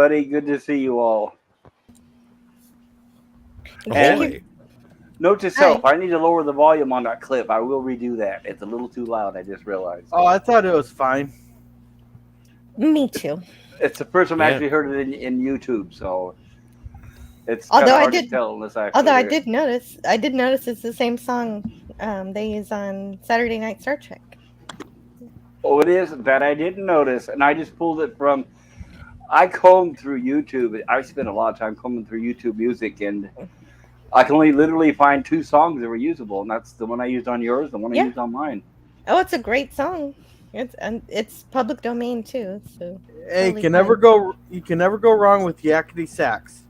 everybody. Good to see you all. Thank And you. note to Hi. self, I need to lower the volume on that clip. I will redo that. It's a little too loud, I just realized. Oh, I thought it was fine. Me too. It's the first time I Yeah. actually heard it in YouTube, so it's kind Although of I hard to did, tell unless I although actually I hear it. did notice it's the same song they use on Saturday Night Star Trek. Oh, it is? That I didn't notice, and I just pulled it from. I combed through YouTube. I spent a lot of time combing through YouTube music, and I can only literally find two songs that were usable, and that's the one I used on yours, the one I Yeah. used on mine. Oh, it's a great song. It's public domain too, so Hey, totally fine. you can never go wrong with yakety sax.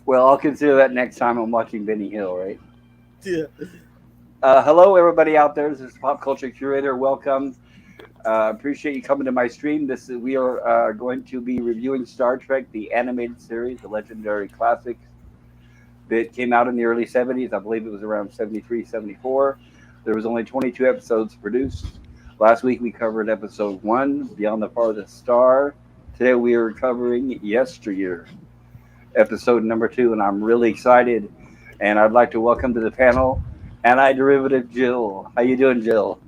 Well, I'll consider that next time I'm watching Benny Hill, right? Yeah. Hello, everybody out there. This is Pop Culture Curator. Welcome. Appreciate you coming to my stream. We are going to be reviewing Star Trek, the animated series, the legendary classic that came out in the early 70s. I believe it was around 73, 74. There was only 22 episodes produced. Last week we covered episode 1, Beyond the Farthest Star. Today we are covering Yesteryear, episode number 2, and I'm really excited. And I'd like to welcome to the panel Antiderivative Jill. How you doing, Jill?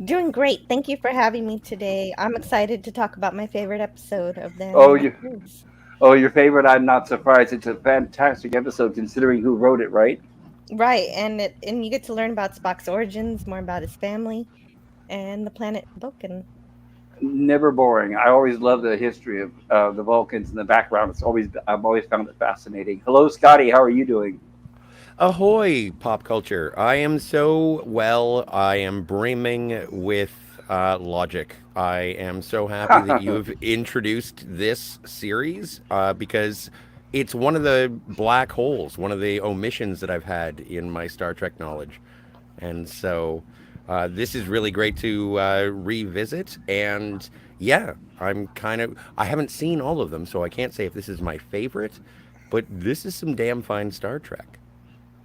Doing great. Thank you for having me today. I'm excited to talk about my favorite episode of the Oh, animated you, series. your favorite? I'm not surprised. It's a fantastic episode considering who wrote it, right? Right, and you get to learn about Spock's origins, more about his family, and the planet Vulcan. Never boring. I always love the history of the Vulcans in the background. I've always found it fascinating. Hello, Scotty. How are you doing? Ahoy, pop culture. I am so well. I am brimming with logic. I am so happy that you have introduced this series because it's one of the black holes, one of the omissions that I've had in my Star Trek knowledge. And so this is really great to revisit. And yeah, I haven't seen all of them, so I can't say if this is my favorite, but this is some damn fine Star Trek.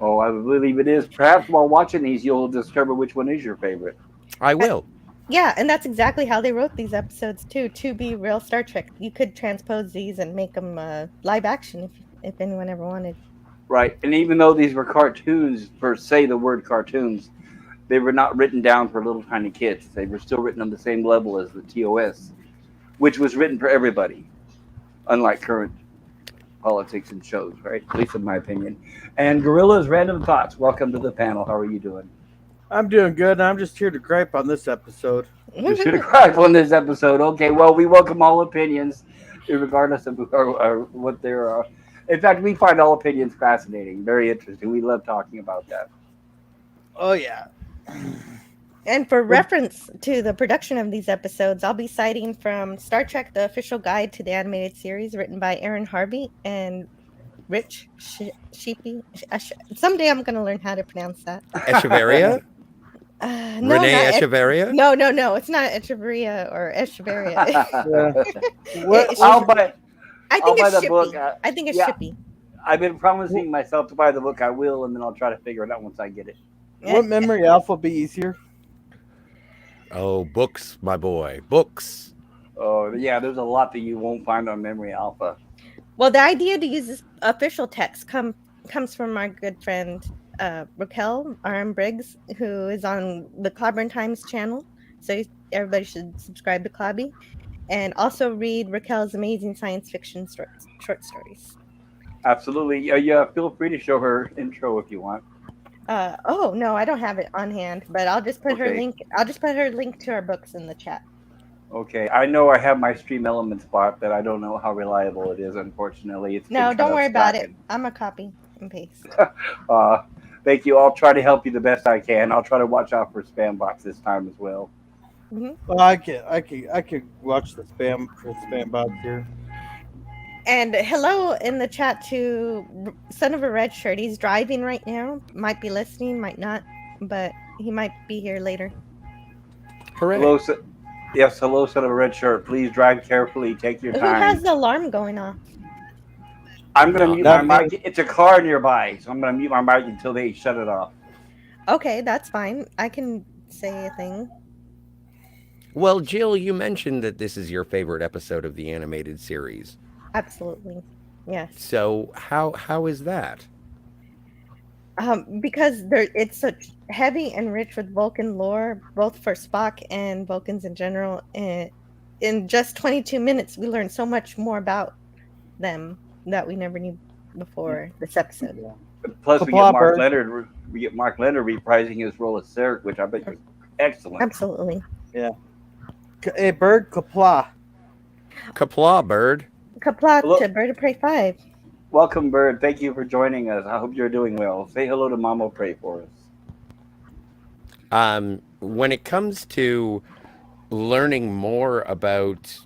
Oh, I believe it is. Perhaps while watching these, you'll discover which one is your favorite. I Uh, will. Yeah, and that's exactly how they wrote these episodes too, to be real Star Trek. You could transpose these and make them live action if anyone ever wanted. Right. And even though these were cartoons, per se, the word cartoons, they were not written down for little tiny kids. They were still written on the same level as the TOS, which was written for everybody, unlike current politics and shows, right? At least in my opinion. And Gorilla's Random Thoughts. Welcome to the panel. How are you doing? I'm doing good, and I'm just here to gripe on this episode. You should have cried on this episode. Okay, well, we welcome all opinions, regardless of what there are. In fact, we find all opinions fascinating, very interesting. We love talking about that. Oh yeah. And for reference to the production of these episodes, I'll be citing from Star Trek: The Official Guide to the Animated Series, written by Aaron Harvey and Rich Sheepy. Someday I'm going to learn how to pronounce that. Echeverria? No, Renee not Echeverria? no. It's not Echeverria or Echeverria. What? I'll buy. I I'll think buy it's the book. Shippy. I think it's yeah. Shippy. I've been promising myself to buy the book. I will, and then I'll try to figure it out once I get it. What memory alpha be easier? Oh, books, my boy. Books. Oh, yeah, there's a lot that you won't find on Memory Alpha. Well, the idea to use this official text comes from our good friend Raquel R.M. Briggs, who is on the Clobberin Times channel. So everybody should subscribe to Clobby. And also read Raquel's amazing science fiction short stories. Absolutely. Yeah, feel free to show her intro if you want. Oh no, I don't have it on hand, but I'll just put her Okay. link. I'll just put her link to our books in the chat. Okay, I know I have my Stream Elements bot, but I don't know how reliable it is. Unfortunately, it's No, been don't kind worry of about it. slacking. I'm a copy and paste. Thank you. I'll try to help you the best I can. I'll try to watch out for spam bots this time as well. Well, I can watch the spam bots here. And hello in the chat to Son of a Red Shirt. He's driving right now. Might be listening, might not, but he might be here later. Hooray. Hello, yes, hello, son of a red shirt. Please drive carefully. Take your Who time. has the alarm going off? I'm gonna mute my Not me. mic. It's a car nearby, so I'm gonna mute my mic until they shut it off. Okay, that's fine. I can say a thing. Well, Jill, you mentioned that this is your favorite episode of the animated series. Absolutely. Yes. So how is that? Because it's such heavy and rich with Vulcan lore, both for Spock and Vulcans in general. And in just 22 minutes, we learned so much more about them that we never knew before this episode. Yeah. Plus, we get Kapla, Mark Bird. Leonard. We get Mark Leonard reprising his role as Sarek, which I bet was excellent. Absolutely. Hey, Bird, Kapla. Kapla, bird. Kapla Hello. to Bird of Prey 5. Welcome, Bird. Thank you for joining us. I hope you're doing well. Say hello to Mama Pray for us. When it comes to learning more about.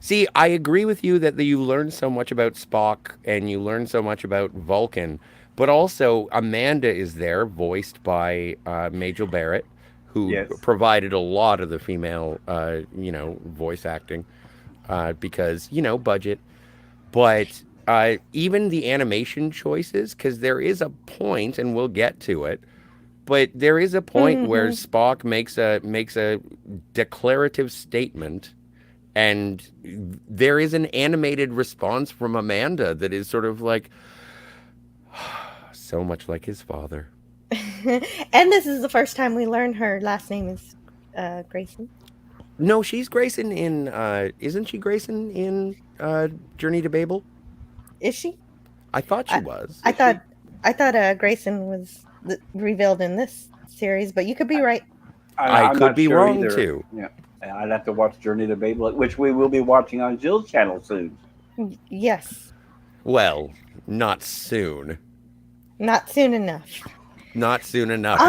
See, I agree with you that you learn so much about Spock and you learn so much about Vulcan, but also Amanda is there, voiced by Majel Barrett, who Yes. provided a lot of the female, voice acting because, budget. But even the animation choices, because there is a point, and we'll get to it, but there is a point where Spock makes a declarative statement, and there is an animated response from Amanda that is sort of like so much like his father. And this is the first time we learn her last name is Grayson. No, she's Grayson in isn't she Grayson in Journey to Babel? Is she? I thought she I, was. I thought Grayson was revealed in this series, but you could be right. I I'm could not be sure wrong either. too. Yeah, I'd have to watch Journey to Babel, which we will be watching on Jill's channel soon. Yes. Well, not soon. Not soon enough. Not soon enough.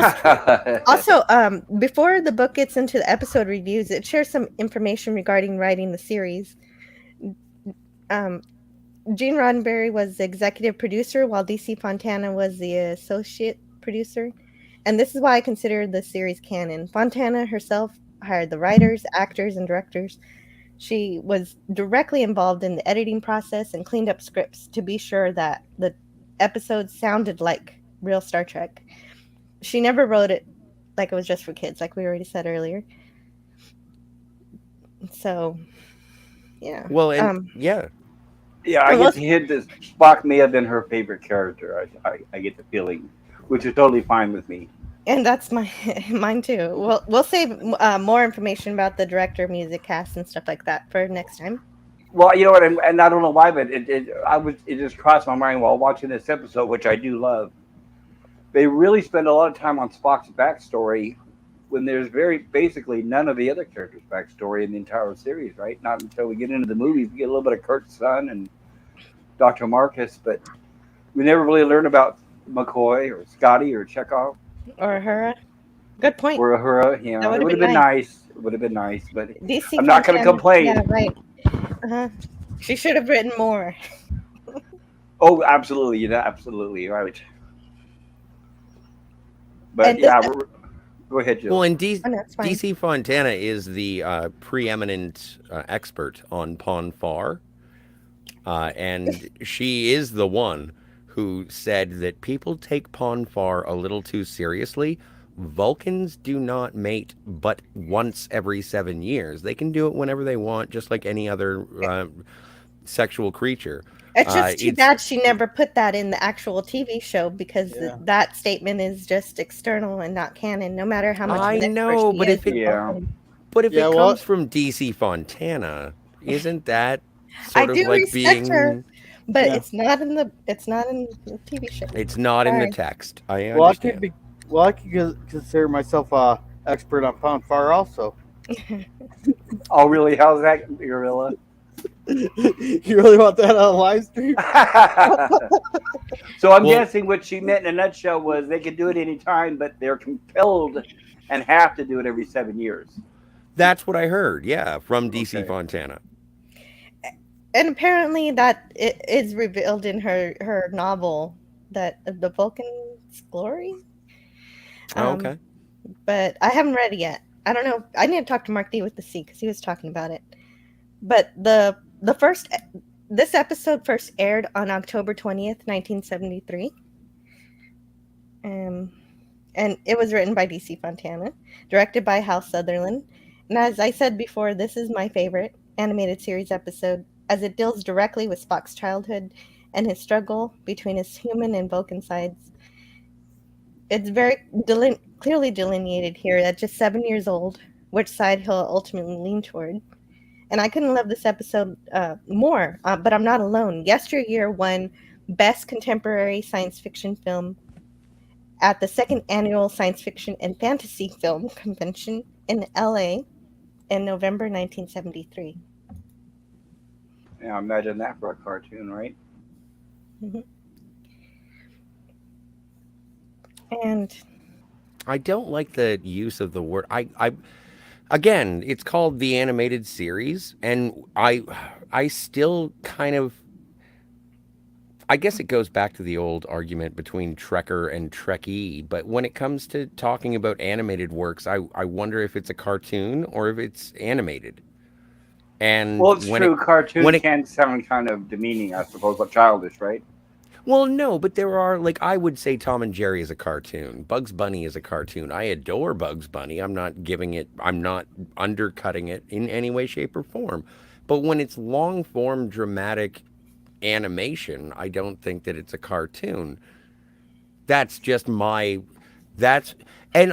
Also, before the book gets into the episode reviews, it shares some information regarding writing the series. Gene Roddenberry was the executive producer, while DC Fontana was the associate producer. And this is why I consider the series canon. Fontana herself hired the writers, actors, and directors. She was directly involved in the editing process and cleaned up scripts to be sure that the episodes sounded like real Star Trek. She never wrote it like it was just for kids, like we already said earlier. So, yeah. Well, and Yeah, I get to hint that Spock may have been her favorite character. I get the feeling, which is totally fine with me. And that's mine too. We'll save more information about the director, music cast, and stuff like that for next time. Well, you know what, and I don't know why, but it just crossed my mind while watching this episode, which I do love. They really spend a lot of time on Spock's backstory when there's basically none of the other characters' backstory in the entire series, right? Not until we get into the movies, we get a little bit of Kurt's son and Dr. Marcus, but we never really learn about McCoy or Scotty or Chekhov. Or Uhura. Good point. Or Uhura, yeah. That It would have been nice. It would have been nice, but DC I'm not going to complain. Yeah, right. She should have written more. Oh, absolutely. You're absolutely right. But And yeah, go ahead, Jill. well, and Oh, no, it's fine. DC Fontana is the preeminent expert on Pon farr, and she is the one who said that people take Pon farr a little too seriously. Vulcans do not mate but once every 7 years. They can do it whenever they want, just like any other sexual creature. It's just too it's- bad she never put that in the actual TV show because Yeah. that statement is just external and not canon, no matter how much. I of an know, expert she but is if it- with Yeah. Vulcan. But if Yeah, it well- comes from DC Fontana, isn't that I sort of do like respect being? her, but Yeah. it's not in the TV show. It's not in Sorry. the text. I Well, understand. I could consider myself a expert on Pound Far also. Oh, really? How's that, Gorilla? You really want that on a live stream? So I'm Well- guessing what she meant in a nutshell was they can do it anytime, but they're compelled and have to do it every 7 years. That's what I heard. Yeah, from DC Okay. Fontana. And apparently that it is revealed in her novel that the Vulcan's Glory. Oh, okay. But I haven't read it yet. I don't know. I need to talk to Mark D with the C because he was talking about it. But this episode first aired on October 20th, 1973. and it was written by DC Fontana, directed by Hal Sutherland. And as I said before, this is my favorite animated series episode as it deals directly with Spock's childhood and his struggle between his human and Vulcan sides. It's very clearly delineated here at just 7 years old which side he'll ultimately lean toward. And I couldn't love this episode more, but I'm not alone. Yesteryear won Best Contemporary Science Fiction Film at the second annual Science Fiction and Fantasy Film Convention in LA in November 1973. Yeah, imagine that for a cartoon, right? Mm-hmm. And I don't like the use of the word. Again, it's called the animated series, and I still kind of. I guess it goes back to the old argument between Trekker and Trekkie, but when it comes to talking about animated works, I wonder if it's a cartoon or if it's animated. And Well, it's when true. Cartoon when it- can sound kind of demeaning, I suppose, but childish, right? Well, no, but there are, like, I would say Tom and Jerry is a cartoon. Bugs Bunny is a cartoon. I adore Bugs Bunny. I'm not undercutting it in any way, shape, or form. But when it's long form dramatic animation, I don't think that it's a cartoon. That's just and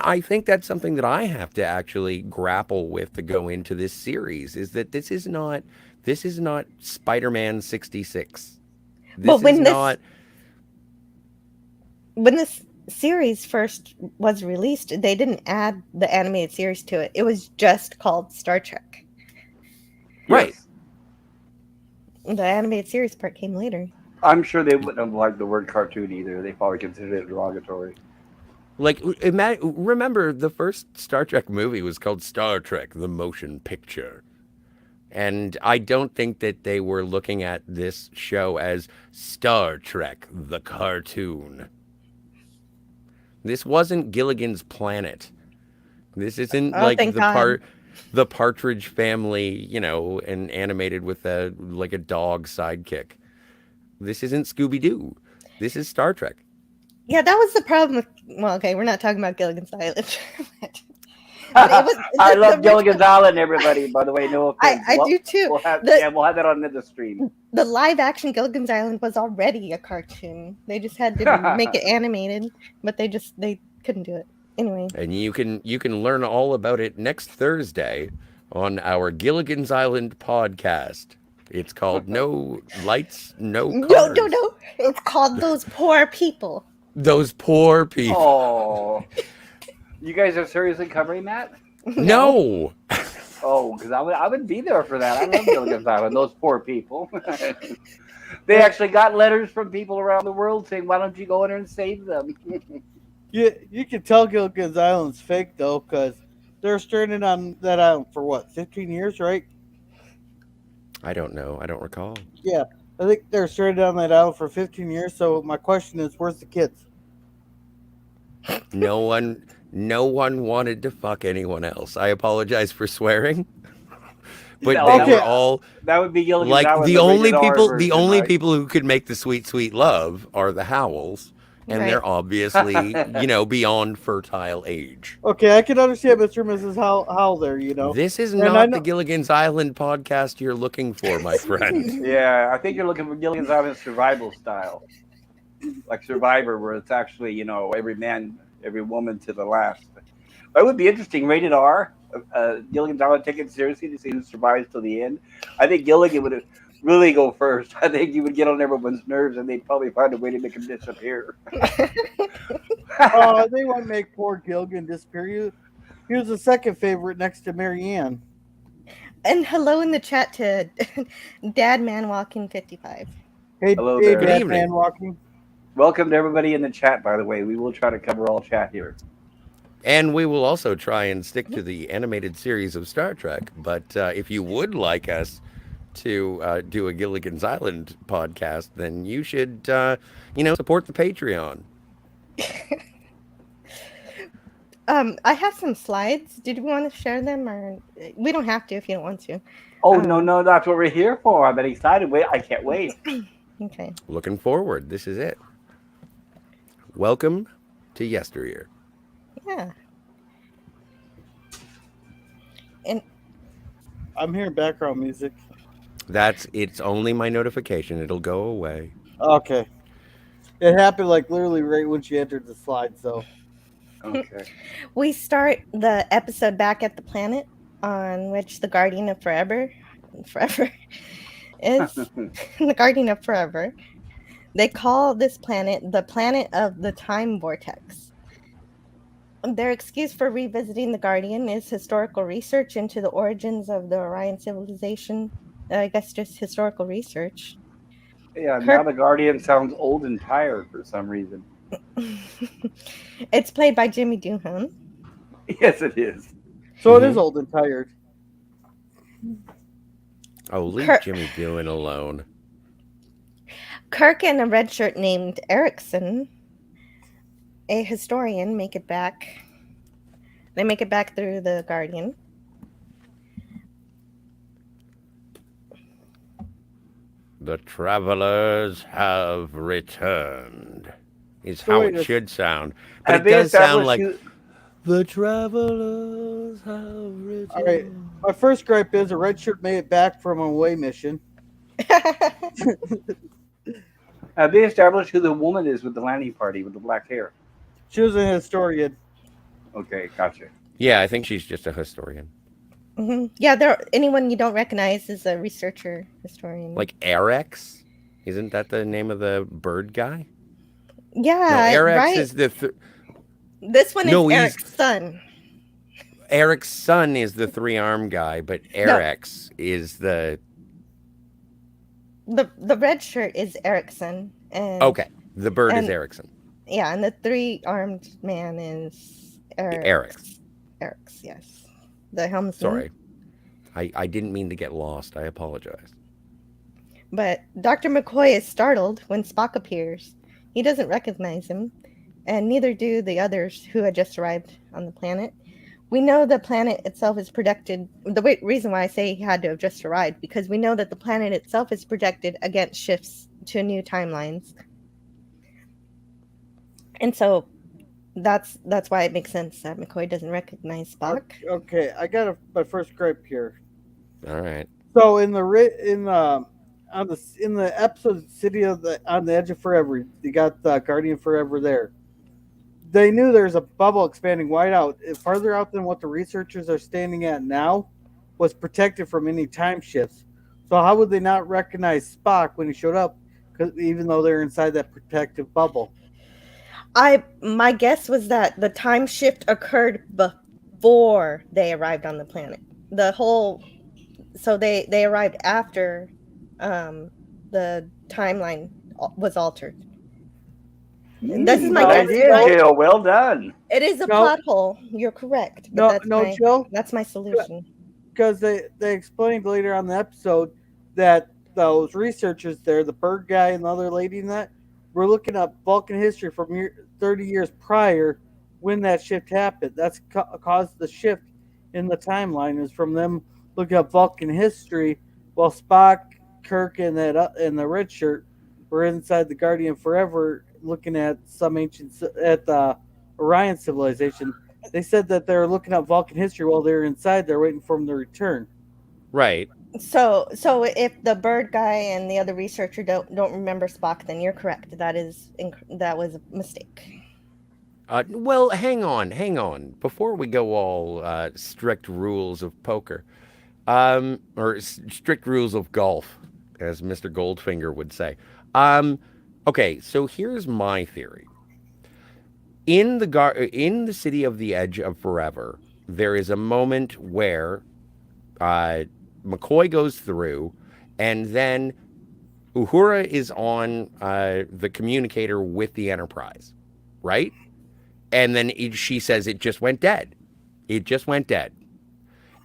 I think that's something that I have to actually grapple with to go into this series, is that this is not Spider-Man 66. But This is not. When this series first was released, they didn't add the animated series to it. It was just called Star Trek. Right. Yes. The animated series part came later. I'm sure they wouldn't have liked the word cartoon either. They probably considered it derogatory. Like, remember the first Star Trek movie was called Star Trek: The Motion Picture. And I don't think that they were looking at this show as Star Trek: The Cartoon. This wasn't Gilligan's Planet. This isn't like the Partridge Family, and animated with a dog sidekick. This isn't Scooby-Doo. This is Star Trek. Yeah, that was the problem with. Well, okay, we're not talking about Gilligan's Island. I love Gilligan's Island, everybody. By the way, no offense. I do too. We'll have that on the stream. The live-action Gilligan's Island was already a cartoon. They just had to make it animated, but they couldn't do it anyway. And you can learn all about it next Thursday on our Gilligan's Island podcast. It's called No Lights, No Cars. No. It's called Those Poor People. Those poor people. Oh. You guys are seriously covering that? No. Oh, because I would be there for that. I love Gilligan's Island. Those poor people. They actually got letters from people around the world saying, "Why don't you go in there and save them?" You can tell Gilligan's Island's fake though, because they're stranded on that island for what, 15 years, right? I don't know. I don't recall. Yeah, I think they're stranded on that island for 15 years. So my question is, where's the kids? No one wanted to fuck anyone else. I apologize for swearing. But No, they were all That would be Gilligan's like Island. the only people Version, people who could make the sweet, sweet love are the Howells. And Right. they're obviously, beyond fertile age. Okay, I can understand Mr. and Mrs. Howell there, This is And I not know- the Gilligan's Island podcast you're looking for, my friend. Yeah, I think you're looking for Gilligan's Island survival style, like Survivor, where it's actually every man, every woman to the last. It would be interesting. Rated R. Gilligan's Island, take it seriously to see who survives till the end. I think Gilligan would really go first. I think you would get on everyone's nerves, and they'd probably find a way to make him disappear. They won't make poor Gilligan disappear. He was the second favorite next to Marianne. And hello in the chat to Dad Man Walking 55. Hey, Hello hey there. Good Bad evening. Man Walking. Welcome to everybody in the chat, by the way. We will try to cover all chat here. And we will also try and stick to the animated series of Star Trek. But if you would like us to do a Gilligan's Island podcast, then you should, support the Patreon. I have some slides. Did we want to share them, or we don't have to if you don't want to? Oh, no, that's what we're here for. I've been excited. I can't wait. Okay. Looking forward. This is it. Welcome to Yesteryear. Yeah. And I'm hearing background music. It's only my notification. It'll go away. Okay. It happened like literally right when she entered the slide, so Okay. we start the episode back at the planet on which the Guardian of Forever is the Guardian of Forever. They call this planet the planet of the time vortex. Their excuse for revisiting the Guardian is historical research into the origins of the Orion civilization. I guess just historical research. Yeah, now Kirk. the Guardian sounds old and tired for some reason. It's played by Jimmy Doohan. Yes, it is. so it is old and tired. Oh, leave Kirk. Jimmy Doohan alone. Kirk and a red shirt named Erickson, a historian, make it back. They make it back through the Guardian. The travelers have returned. Is So how wait, it should sound. But Have it they does sound established like who- the travelers have returned. All right. My first gripe is a red shirt made it back from an away mission. Have they established who the woman is with the landing party with the black hair? She was an historian. Okay, gotcha. Yeah, I think she's just a historian. Yeah, anyone you don't recognize is a researcher, historian. Like Erex? Isn't that the name of the bird guy? Yeah, No, Erex right? is the... This one is No, he's- Eric's son. Eric's son is the three-armed guy, but Erex is the... The red shirt is Erickson. And Okay, the bird is and- Erickson. yeah, and the three-armed man is Eric's. Eric's, yes. The helmsman. Sorry. I didn't mean to get lost. I apologize. But Dr. McCoy is startled when Spock appears. He doesn't recognize him, and neither do the others who had just arrived on the planet. We know the planet itself is protected. The reason why I say he had to have just arrived, because we know that the planet itself is protected against shifts to new timelines. And so that's why it makes sense that McCoy doesn't recognize Spock. Okay, I got my first gripe here. All right. So in the episode City on the Edge of Forever, you got the Guardian Forever there. They knew there's a bubble expanding wide out, farther out than what the researchers are standing at now, was protected from any time shifts. So how would they not recognize Spock when he showed up? Even though they're inside that protective bubble. My guess was that the time shift occurred before they arrived on the planet. So they arrived after the timeline was altered. This is my Good guess, idea, right? Jill. Well done. It is a No. plot hole. You're correct. But Jill, that's my solution. because they explained later on the episode that those researchers there, the bird guy and the other lady in that, were looking up Vulcan history from 30 years prior when that shift happened. That's caused the shift in the timeline is from them looking up Vulcan history while Spock, Kirk, and the red shirt were inside the Guardian Forever looking at the Orion civilization. They said that they're looking up Vulcan history while they're inside. They're waiting for them to return. Right. So if the bird guy and the other researcher don't remember Spock, then you're correct. That was a mistake. Well, hang on. Before we go all strict rules of poker, or strict rules of golf, as Mr. Goldfinger would say. Okay, so here's my theory. In the City of the Edge of Forever, there is a moment where McCoy goes through, and then Uhura is on the communicator with the Enterprise, right? And then she says it just went dead. It just went dead.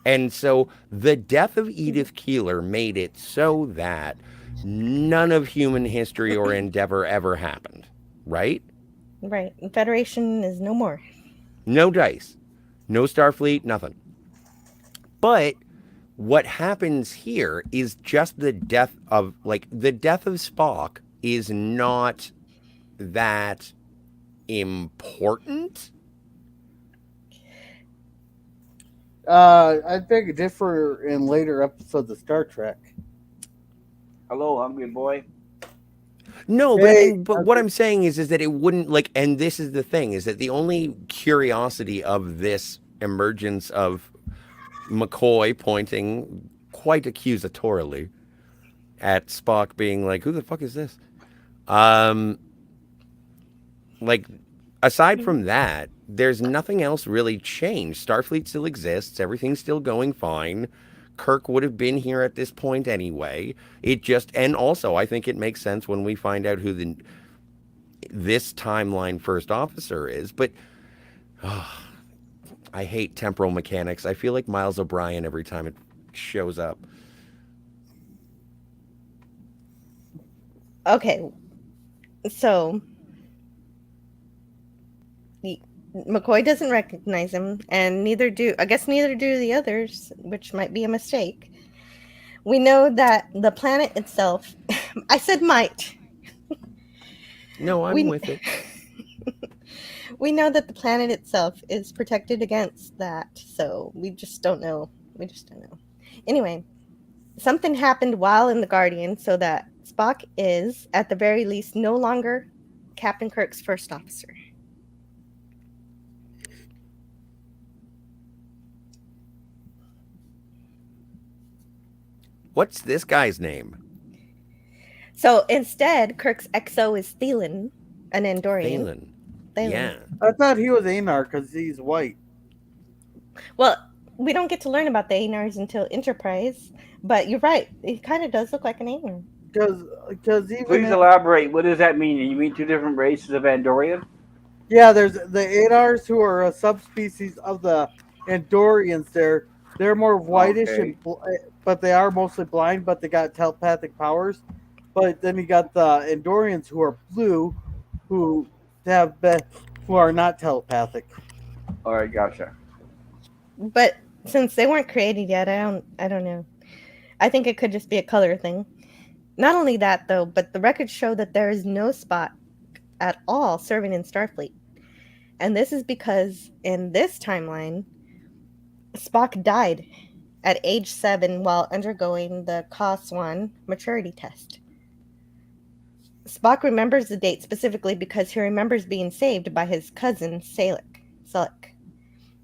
And so the death of Edith Keeler made it so that none of human history or endeavor ever happened, right? Right. Federation is no more. No dice, no Starfleet, nothing. But what happens here is just the death of Spock is not that important. I beg to differ in later episodes of Star Trek. Hello, hungry boy. No, Hey, but what I'm saying is that it wouldn't like, and this is the thing, is that the only curiosity of this emergence of McCoy pointing quite accusatorily at Spock, being like, "Who the fuck is this?" Um, like, aside from that, there's nothing else really changed. Starfleet still exists. Everything's still going fine. Kirk would have been here at this point anyway. It just, and also, I think it makes sense when we find out who this timeline first officer is. But I hate temporal mechanics. I feel like Miles O'Brien every time it shows up. Okay, so McCoy doesn't recognize him, and neither do the others, which might be a mistake. We know that the planet itself. I said might. No, I'm We with it. we know that the planet itself is protected against that, so we just don't know. Anyway, something happened while in the Guardian, so that Spock is, at the very least, no longer Captain Kirk's first officer. What's this guy's name? So instead, Kirk's XO is Thielen, an Andorian. Thalen. Thalen. Yeah. I thought he was Anar because he's white. Well, we don't get to learn about the Anars until Enterprise, but you're right. It kind of does look like an Anar. Because even Please elaborate. What does that mean? You mean two different races of Andorian? yeah, there's the Anars who are a subspecies of the Andorians. They're more whitish Okay. but they are mostly blind, but they got telepathic powers. But then you got the Andorians who are blue, who are not telepathic. All right, gotcha. But since they weren't created yet, I don't know. I think it could just be a color thing. Not only that, though, but the records show that there is no Spock at all serving in Starfleet. And this is because in this timeline, Spock died at age 7 while undergoing the KA-1 maturity test. Spock remembers the date specifically because he remembers being saved by his cousin, Selleck,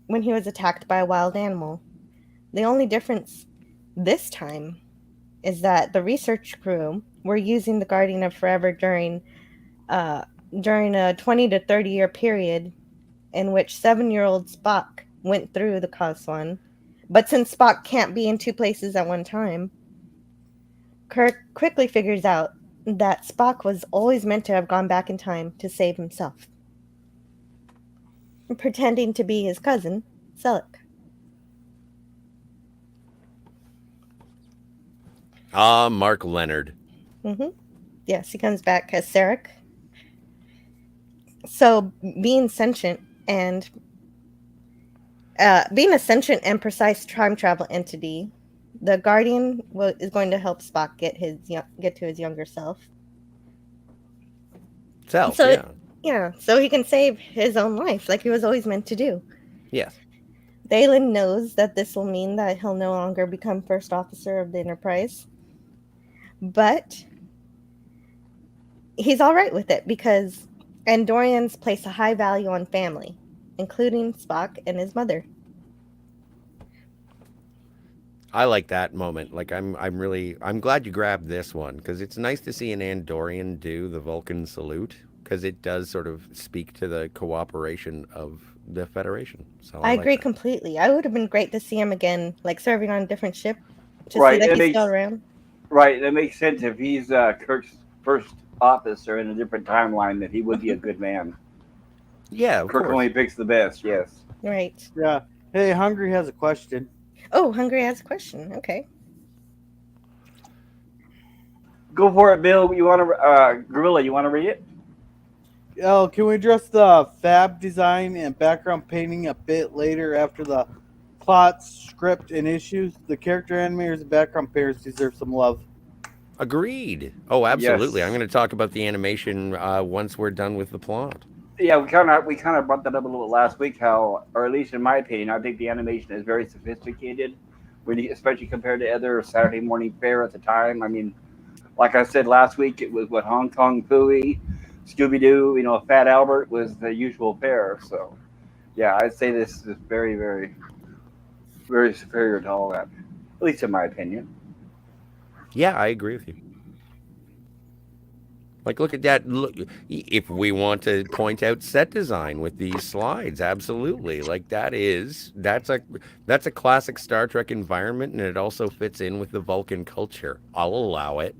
when he was attacked by a wild animal. The only difference this time is that the research crew were using the Guardian of Forever during a 20 to 30 year period in which 7-year-old Spock went through the KA-1. But since Spock can't be in two places at one time, Kirk quickly figures out that Spock was always meant to have gone back in time to save himself, pretending to be his cousin, Selleck. Mark Leonard. Mm-hmm. Yes, he comes back as Sarek. So being a sentient and precise time travel entity, the Guardian is going to help Spock get to his younger self. So he can save his own life, like he was always meant to do. Yes. Thalen knows that this will mean that he'll no longer become first officer of the Enterprise, but he's all right with it because Andorians place a high value on family, including Spock and his mother. I like that moment. Like I'm glad you grabbed this one because it's nice to see an Andorian do the Vulcan salute because it does sort of speak to the cooperation of the Federation. So I agree completely. I would have been great to see him again, like serving on a different ship, to Right, see that he's still around. Right, that makes sense. If he's Kirk's first officer in a different timeline, that he would be a good man. Yeah, of Kirk course. only picks the best. Yes. Right. Yeah. Hey, Hungry has a question. Oh, Hungry has a question. Okay. Go for it, Bill. You want to Gorilla? You want to read it? Oh, can we address the fab design and background painting a bit later after the plot, script, and issues? The character animators and background painters deserve some love. Agreed. Oh, absolutely. Yes. I'm going to talk about the animation once we're done with the plot. Yeah, we kind of brought that up a little last week. How, or at least in my opinion, I think the animation is very sophisticated, when you, especially compared to other Saturday morning fare at the time. I mean, like I said last week, it was what Hong Kong Phooey, Scooby Doo. Fat Albert was the usual fare. So yeah, I'd say this is very, very, very superior to all that, at least in my opinion. Yeah, I agree with you. Like, look at that. Look, if we want to point out set design with these slides, absolutely. Like that's a classic Star Trek environment, and it also fits in with the Vulcan culture. I'll allow it.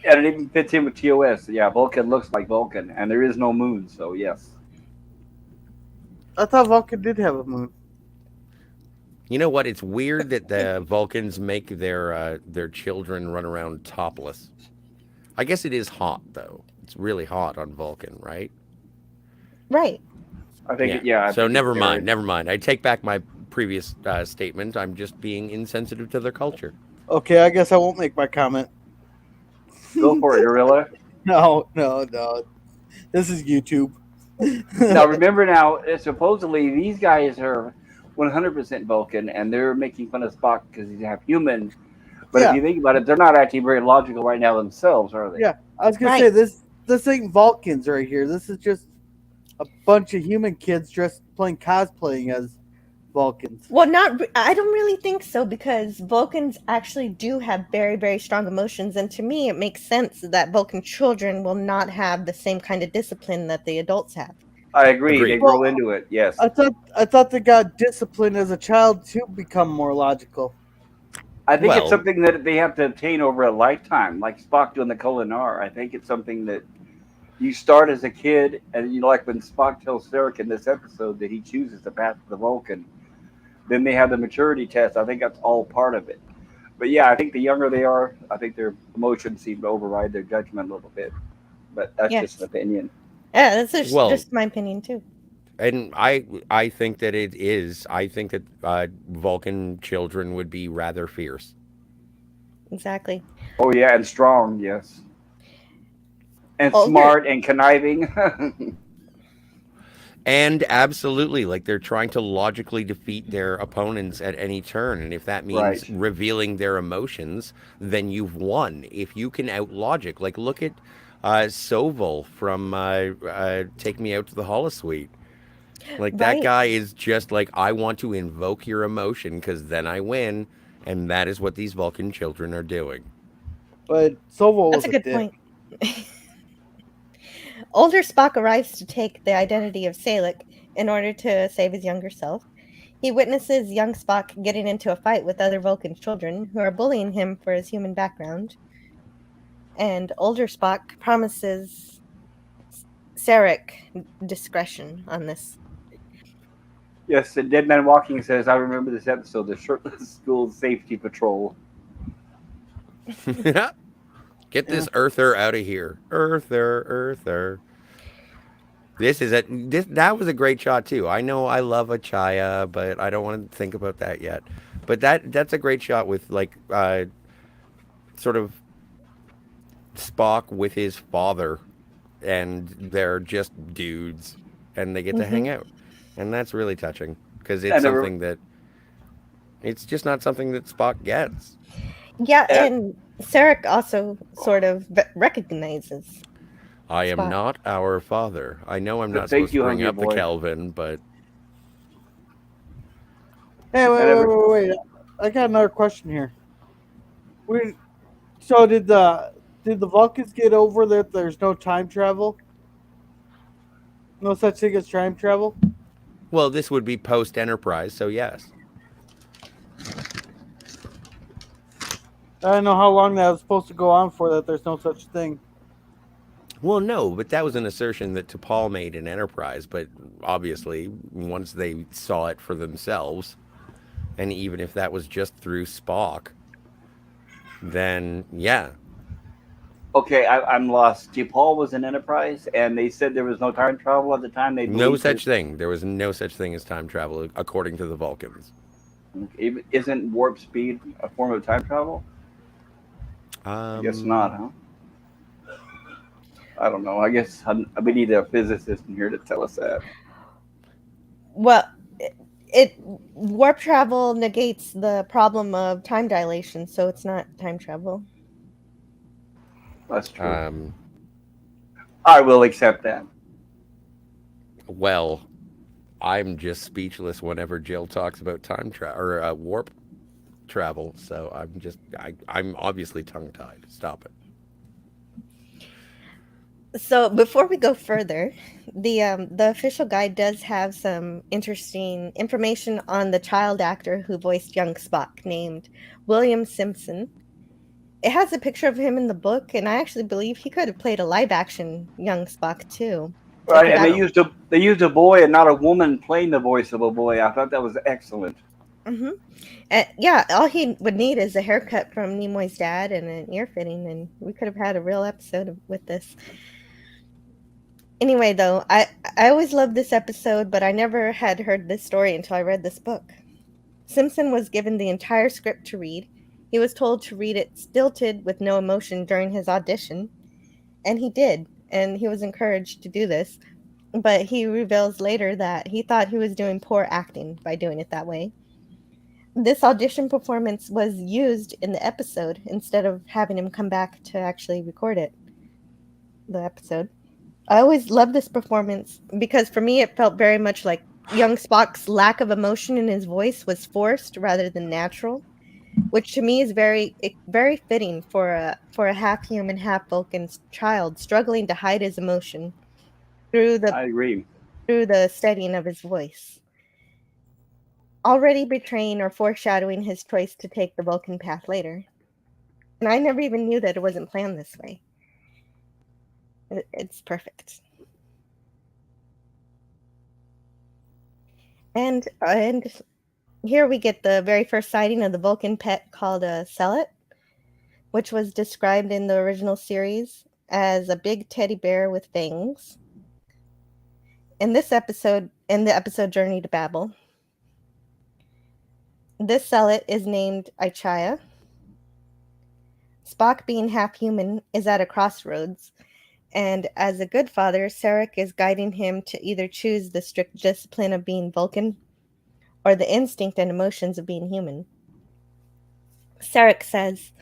And it even fits in with TOS. Yeah, Vulcan looks like Vulcan, and there is no moon. So yes. I thought Vulcan did have a moon. You know what? It's weird that the Vulcans make their children run around topless. I guess it is hot though. It's really hot on Vulcan, right? Right. Yeah. Yeah, I So think it's never very. mind. Never mind. I take back my previous statement. I'm just being insensitive to their culture. Okay, I guess I won't make my comment. Go for it, Gorilla. No, no, no. This is YouTube. Now remember, now supposedly these guys are 100% Vulcan, and they're making fun of Spock because he's half human. But if Yeah, you think about it, they're not actually very logical right now themselves, are they? yeah. I was gonna say Right. this ain't Vulcans right here. This is just a bunch of human kids dressed playing cosplaying as Vulcans. Well, I don't really think so because Vulcans actually do have very, very strong emotions. And to me, it makes sense that Vulcan children will not have the same kind of discipline that the adults have. I agree. They Agreed. grow Well, into it. Yes, I thought they got disciplined as a child to become more logical. I think it's Well, something that they have to obtain over a lifetime, like Spock doing the Kolinar. I think it's something that you start as a kid, and like when Spock tells Sarek in this episode that he chooses the path of the Vulcan. Then they have the maturity test. I think that's all part of it. But yeah, I think the younger they are, I think their emotions seem to override their judgment a little bit. But that's just an Yes. opinion. Yeah, that's well, just my opinion too. and I think that it is. I think that Vulcan children would be rather fierce. Exactly. Oh yeah, and strong, yes, and Older. smart and conniving. And absolutely, like they're trying to logically defeat their opponents at any turn. And if that means Right. revealing their emotions, then you've won. If you can out logic, like look at Soval from Take Me Out to the Holosuite. Like that Right. guy is just like, I want to invoke your emotion because then I win. And that is what these Vulcan children are doing. But Sovo That's was a a good dick. point. Older Spock arrives to take the identity of Salek in order to save his younger self. He witnesses young Spock getting into a fight with other Vulcan children who are bullying him for his human background. And older Spock promises Sarek discretion on this. Yes, and Dead Man Walking says, I remember this episode, the shirtless school safety patrol. Get Yeah. this Earther out of here. Earther, Earther. That was a great shot too. I know I love a Chaya, but I don't want to think about that yet. But that's a great shot with like sort of Spock with his father, and they're just dudes, and they get to hang Hmm. out, and that's really touching because it's And, the, something that it's just not something that Spock gets. Yeah, and and Sarek also sort of recognizes I am Spock. not our father. I know I'm not thank supposed to you, bring Hungry up the Boy. Kelvin, but Hey, And every, wait! I got another question here. We so did the Vulcans get over that there's no time travel? No such thing as time travel? well, this would be post Enterprise, so yes. I don't know how long that was supposed to go on for that there's no such thing. Well, no, but that was an assertion that T'Pol made in Enterprise. But obviously, once they saw it for themselves, and even if that was just through Spock, then yeah, okay, I'm lost. Paul was an Enterprise, and they said there was no time travel at the time. They no believed that. such thing. There was no such thing as time travel, according to the Vulcans. Isn't warp speed a form of time travel? I guess not, Um, huh? I don't know. I guess we need a physicist in here to tell us that. Well, it warp travel negates the problem of time dilation, so it's not time travel. That's true. Um, I will accept that. well, I'm just speechless whenever Jill talks about time travel or warp travel. So I'm obviously tongue tied. Stop it. So before we go further, the official guide does have some interesting information on the child actor who voiced young Spock, named William Simpson. It has a picture of him in the book, and I actually believe he could have played a live action young Spock too. If Right, he and got they used a boy and not a woman playing the voice of a boy. I thought that was excellent. hmm yeah, all he would need is a haircut from Nimoy's dad and an ear fitting, and we could have had a real episode with this. Anyway, though, I always loved this episode, but I never had heard this story until I read this book. Simpson was given the entire script to read. He was told to read it stilted with no emotion during his audition, and he did, and he was encouraged to do this. But he reveals later that he thought he was doing poor acting by doing it that way. This audition performance was used in the episode instead of having him come back to actually record it. The episode. I always loved this performance because for me it felt very much like young Spock's lack of emotion in his voice was forced rather than natural, which to me is very fitting for a half human, half Vulcan child struggling to hide his emotion through I agree. the steadying of his voice, already betraying or foreshadowing his choice to take the Vulcan path later. And I never even knew that it wasn't planned this way. It's perfect. And here we get the very first sighting of the Vulcan pet called a Celet, which was described in the original series as a big teddy bear with fangs. In the episode Journey to Babel, this Celet is named Ichaya. Spock, being half human, is at a crossroads, and as a good father, Sarek is guiding him to either choose the strict discipline of being Vulcan or the instinct and emotions of being human. Sarek says,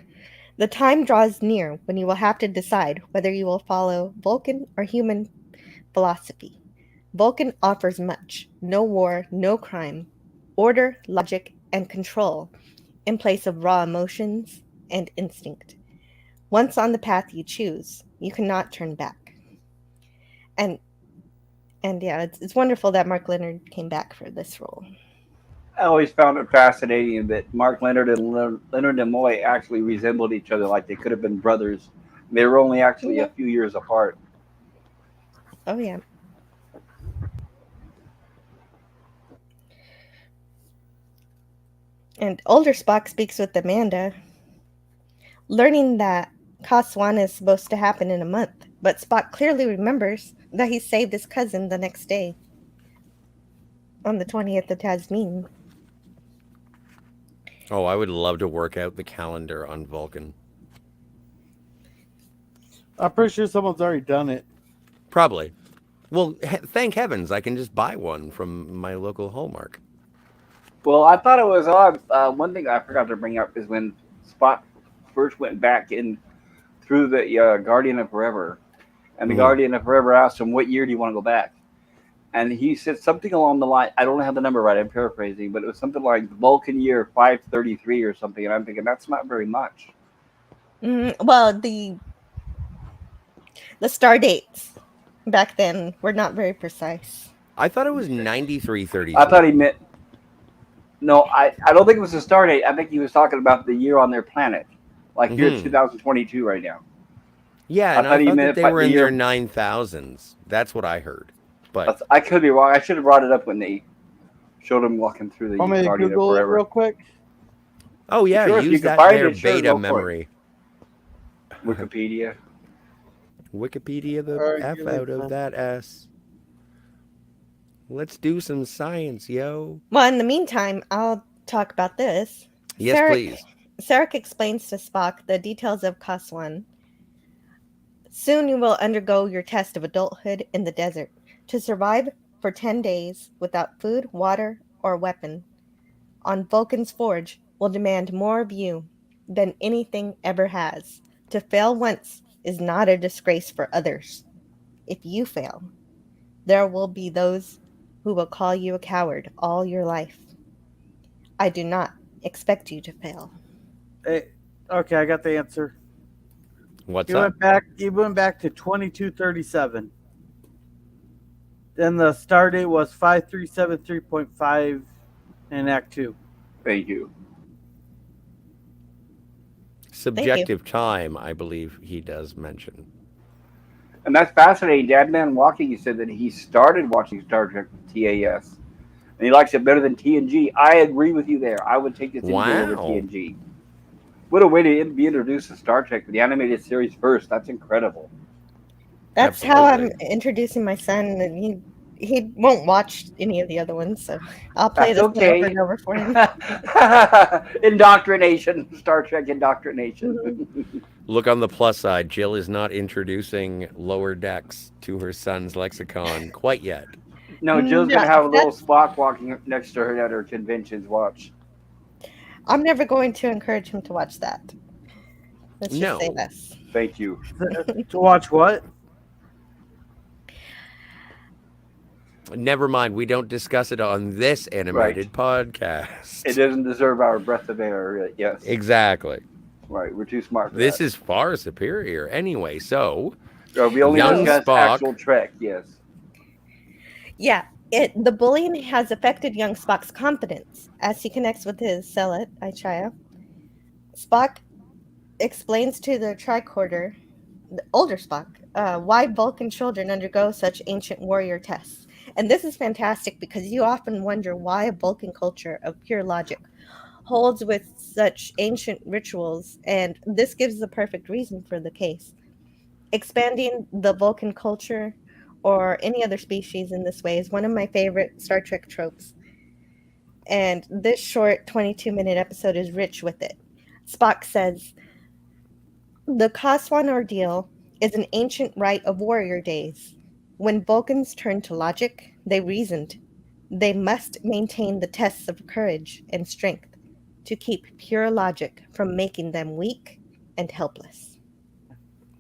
"The time draws near when you will have to decide whether you will follow Vulcan or human philosophy. Vulcan offers much: no war, no crime, order, logic, and control in place of raw emotions and instinct. Once on the path you choose, you cannot turn back." And yeah, it's wonderful that Mark Leonard came back for this role. I always found it fascinating that Mark Leonard and Leonard Nimoy actually resembled each other, like they could have been brothers. They were only actually Yeah. a few years apart. Oh yeah. And older Spock speaks with Amanda, learning that Kaswan is supposed to happen in a month, but Spock clearly remembers that he saved his cousin the next day, on the 20th of Tasmin. Oh, I would love to work out the calendar on Vulcan. I'm pretty sure someone's already done it. Probably. Well, thank heavens I can just buy one from my local Hallmark. Well, I thought it was odd. One thing I forgot to bring up is when Spock first went back in through the Guardian of Forever, and the Mhm. Guardian of Forever asked him, "What year do you want to go back?" And he said something along the line. I don't have the number right. I'm paraphrasing, but it was something like Vulcan year 533 or something. And I'm thinking that's not very much. Well, the star dates back then were not very precise. I thought it was 9332. I thought he meant no. I don't think it was the star date. I think he was talking about the year on their planet, like year 2022 right now. Yeah, and I I thought he thought meant that they were the in year- their 9000s. That's what I heard. But I could be wrong. I should have brought it up when they showed him walking through the Want me to Guardian of Google it Forever. real quick? oh yeah, Sure, if you use can that find there it, sure, beta go for it. memory. Wikipedia. Wikipedia the Alright, F give me out a of that S. Let's do some science, yo. Well, in the meantime, I'll talk about this. Yes, please. Sarek explains to Spock the details of Kaswan. Soon you will undergo your test of adulthood in the desert. To survive for 10 days without food, water, or weapon on Vulcan's forge will demand more of you than anything ever has. To fail once is not a disgrace for others. If you fail, there will be those who will call you a coward all your life. I do not expect you to fail. Eh, okay, I got the answer. What's He up? went back. He went back to 2237. Then the star date was 5373.5 in Act Two. Thank you. Thank you. Subjective time, I believe he does mention. And that's fascinating. Dadman Walking, he said that he started watching Star Trek TAS, and he likes it better than TNG. I agree with you there. I would take this any day over Wow. TNG. What a way to be introduced to Star Trek, the animated series first. That's incredible. That's how I'm Absolutely. introducing my son, and he won't watch any of the other ones, so I'll play That's this one over okay. and over for him. Indoctrination, Star Trek indoctrination. Mhm. Look on the plus side. Jill is not introducing lower decks to her son's lexicon quite yet. No, Jill's No, gonna have a little that's Spock walking next to her at her conventions. Watch. I'm never going to encourage him to watch that. Let's just say No. this. Thank you. To watch what? Never mind. We don't discuss it on this Right. animated podcast. It doesn't deserve our breath of air. Yes. Exactly. Right. We're too smart for This that. is far superior. Anyway, so We only young So discuss Spock. actual Trek. Yes. yeah, the bullying has affected young Spock's confidence as he connects with his zealot, Ichaya. Spock explains to the tricorder, the older Spock, why Vulcan children undergo such ancient warrior tests. And this is fantastic because you often wonder why a Vulcan culture of pure logic holds with such ancient rituals, and this gives the perfect reason for the case. Expanding the Vulcan culture or any other species in this way is one of my favorite Star Trek tropes, and this short 22-minute episode is rich with it. Spock says, the Kaswan ordeal is an ancient rite of warrior days. When Vulcans turned to logic, they reasoned. They must maintain the tests of courage and strength to keep pure logic from making them weak and helpless.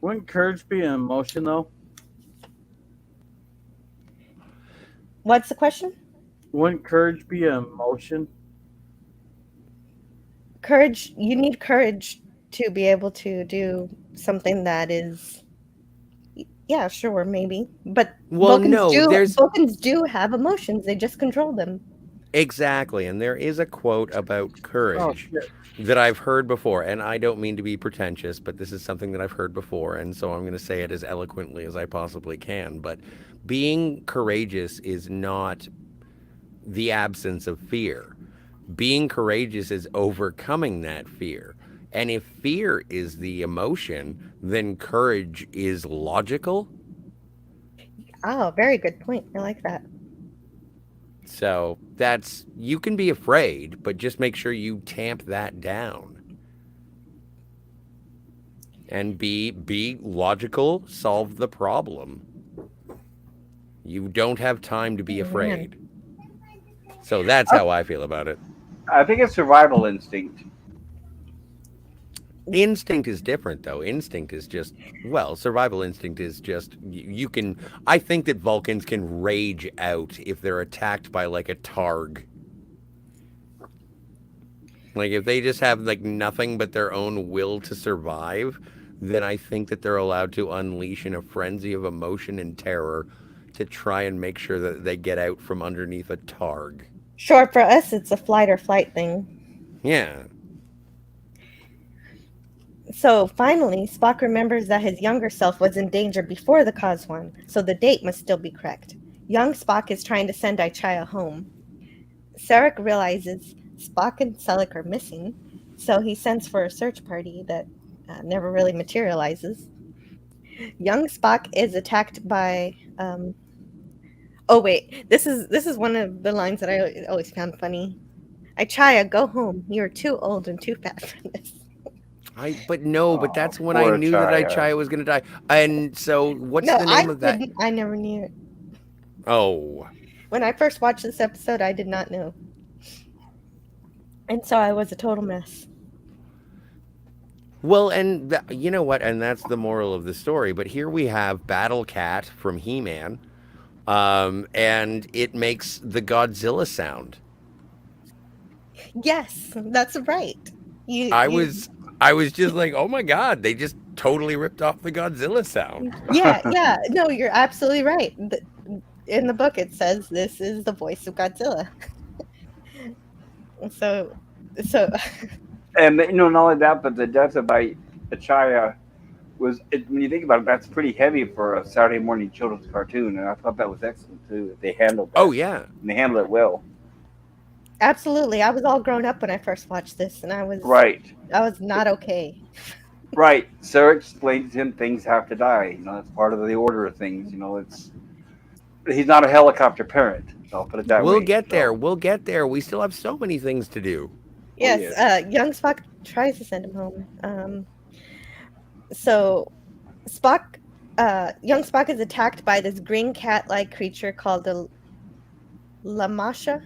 Wouldn't courage be an emotion though? What's the question? Wouldn't courage be an emotion? Courage, you need courage to be able to do something that is, yeah, sure, maybe. But Well, no, there's Vulcans do have emotions, they just control them. exactly, and there is a quote about Oh courage shit! that I've heard before, and I don't mean to be pretentious, but this is something that I've heard before, and so I'm going to say it as eloquently as I possibly can. But being courageous is not the absence of fear. Being courageous is overcoming that fear. And if fear is the emotion, then courage is logical. Oh, very good point. I like that. So that's, you can be afraid, but just make sure you tamp that down and be logical, solve the problem. You don't have time to be Oh, man. afraid. So that's how I feel about it. I think it's survival instinct. Instinct is different, though. Instinct is just, well, survival instinct is just, you can, I think that Vulcans can rage out if they're attacked by like a targ. Like if they just have like nothing but their own will to survive, then I think that they're allowed to unleash in a frenzy of emotion and terror to try and make sure that they get out from underneath a targ. Sure, for us, it's a flight or flight thing. Yeah. So finally, Spock remembers that his younger self was in danger before the Coswan, so the date must still be correct. Young Spock is trying to send Ichaya home. Sarek realizes Spock and Selleck are missing, so he sends for a search party that never really materializes. Young Spock is attacked by. Oh wait, this is one of the lines that I always found funny. Ichaya, go home. You are too old and too fat for this. But no, but Oh, that's when I poor knew that Chaya. Chaya was going to die. And so, what's No, the I name of that? didn't. I never knew it. Oh, When I first watched this episode, I did not know. And so I was a total mess. well, and you know what? And that's the moral of the story. But here we have Battle Cat from He-Man, and it makes the Godzilla sound. Yes, that's right. You, I you, was, I was just like, oh my god, they just totally ripped off the Godzilla sound. yeah, yeah. No, you're absolutely right. In the book, it says this is the voice of Godzilla. So, so And not only that, but the death of Chaya when you think about it, that's pretty heavy for a Saturday morning children's cartoon, and I thought that was excellent too. They handled Oh that, yeah. and they handled it well. absolutely, I was all grown up when I first watched this, and Right, I was not okay. right. Sarah explains to him things have to die. That's part of the order of things. He's not a helicopter parent. I'll put it that We'll way. get there. So, We'll get there. We still have so many things to do. oh Yes, yes, young Spock tries to send him home. So Spock, young Spock is attacked by this green cat-like creature called the Lamasha.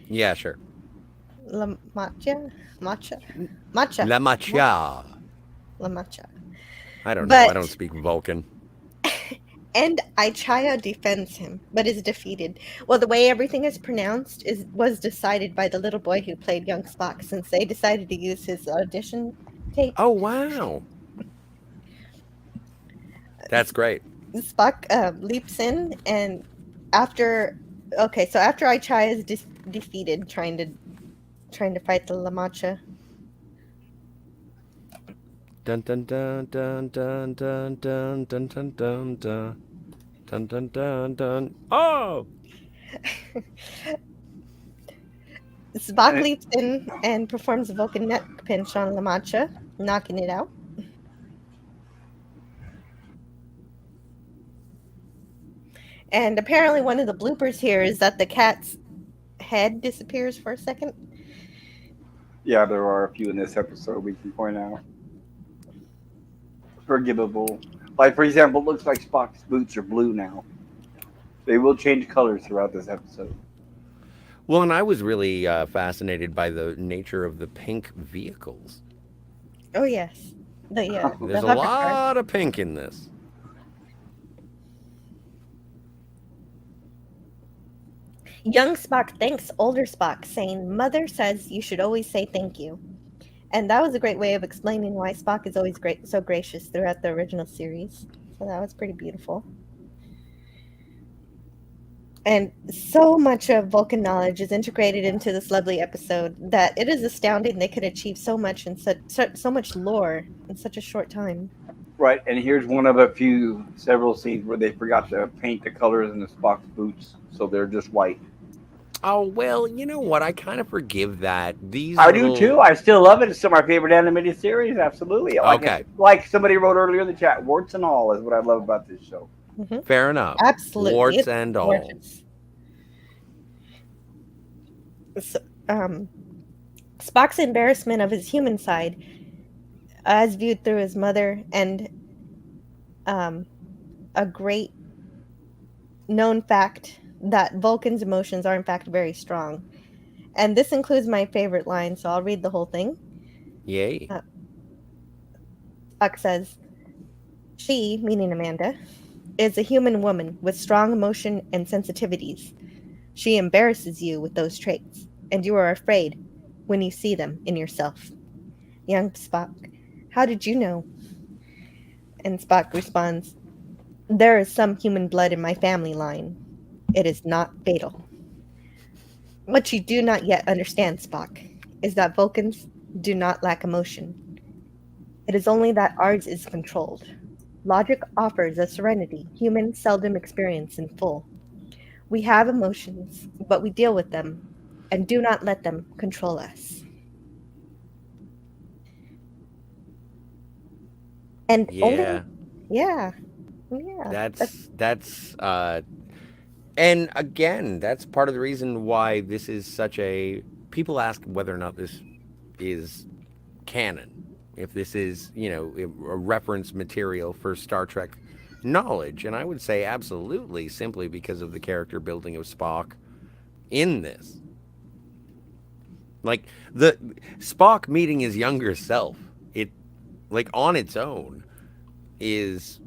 Yeah, sure. Lamacha, Macha, Macha, La Macha. Lamacha. I don't know. I But don't speak Vulcan. and Aichaya defends him, but is defeated. Well, the way everything is pronounced was decided by the little boy who played young Spock, since they decided to use his audition tape. Oh wow. That's great. Spock leaps in, and after after Aichaya is defeated, trying to fight the Lamacha. Dun dun dun dun dun dun dun dun dun dun dun dun dun dun dun. Oh. Spock leaps in and performs a Vulcan neck pinch on Lamacha, knocking it out. And apparently, one of the bloopers here is that the cat's head disappears for a second. yeah. There are a few in this episode we can point out. Forgivable. Like for example, it looks like Spock's boots are blue now. They will change colors throughout this episode. Well, and I was really fascinated by the nature of the pink vehicles. Oh yes, the There's a hover car. lot of pink in this. Young Spock thanks older Spock, saying, "Mother says you should always say thank you." And that was a great way of explaining why Spock is always so gracious throughout the original series. So that was pretty beautiful. And so much of Vulcan knowledge is integrated into this lovely episode that it is astounding they could achieve so much in so much lore in such a short time. Right, and here's one of several scenes where they forgot to paint the colors in the Spock's boots, so they're just white. Oh well, you know what? I kind of forgive that. These I little... do too. I still love it. It's still my favorite animated series. Absolutely. Okay. Like somebody wrote earlier in the chat, warts and all is what I love about this show. Mm-hmm. Fair enough. Absolutely, Warts it's and all. gorgeous. So, Spock's embarrassment of his human side, as viewed through his mother, and a great known fact that Vulcan's emotions are in fact very strong. And this includes my favorite line, so I'll read the whole thing. Yay. Spock says, "She," meaning Amanda, "is a human woman with strong emotion and sensitivities. She embarrasses you with those traits, and you are afraid when you see them in yourself." Young Spock, "How did you know?" And Spock responds, "There is some human blood in my family line. It is not fatal." What you do not yet understand, Spock, is that Vulcans do not lack emotion. It is only that ours is controlled. Logic offers a serenity humans seldom experience in full. We have emotions, but we deal with them and do not let them control us. And Yeah. yeah. That's and again, that's part of the reason why this is such a... People ask whether or not this is canon. if this is, a reference material for Star Trek knowledge. And I would say absolutely, simply because of the character building of Spock in this. Like the Spock meeting his younger self, it like on its own is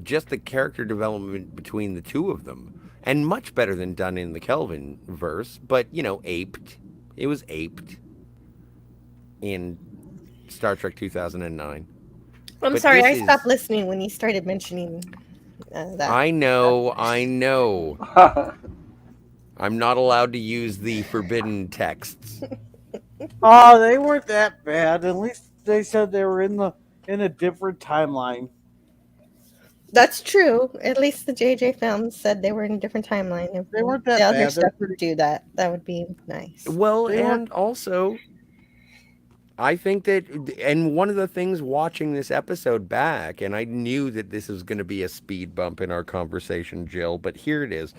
just the character development between the two of them, and much better than done in the Kelvin verse, but aped. It was aped in Star Trek 2009. I'm But sorry, this I is stopped listening when you started mentioning that. I know, I know. I'm not allowed to use the forbidden texts. Oh, they weren't that bad. At least they said they were in a different timeline. That's true. At least the JJ films said they were in a different timeline. If They weren't the that other bad. They're stuff pretty. would do that, that would be nice. Well, They weren't. and also I think that, and one of the things watching this episode back, and I knew that this was going to be a speed bump in our conversation, Jill, but here it is.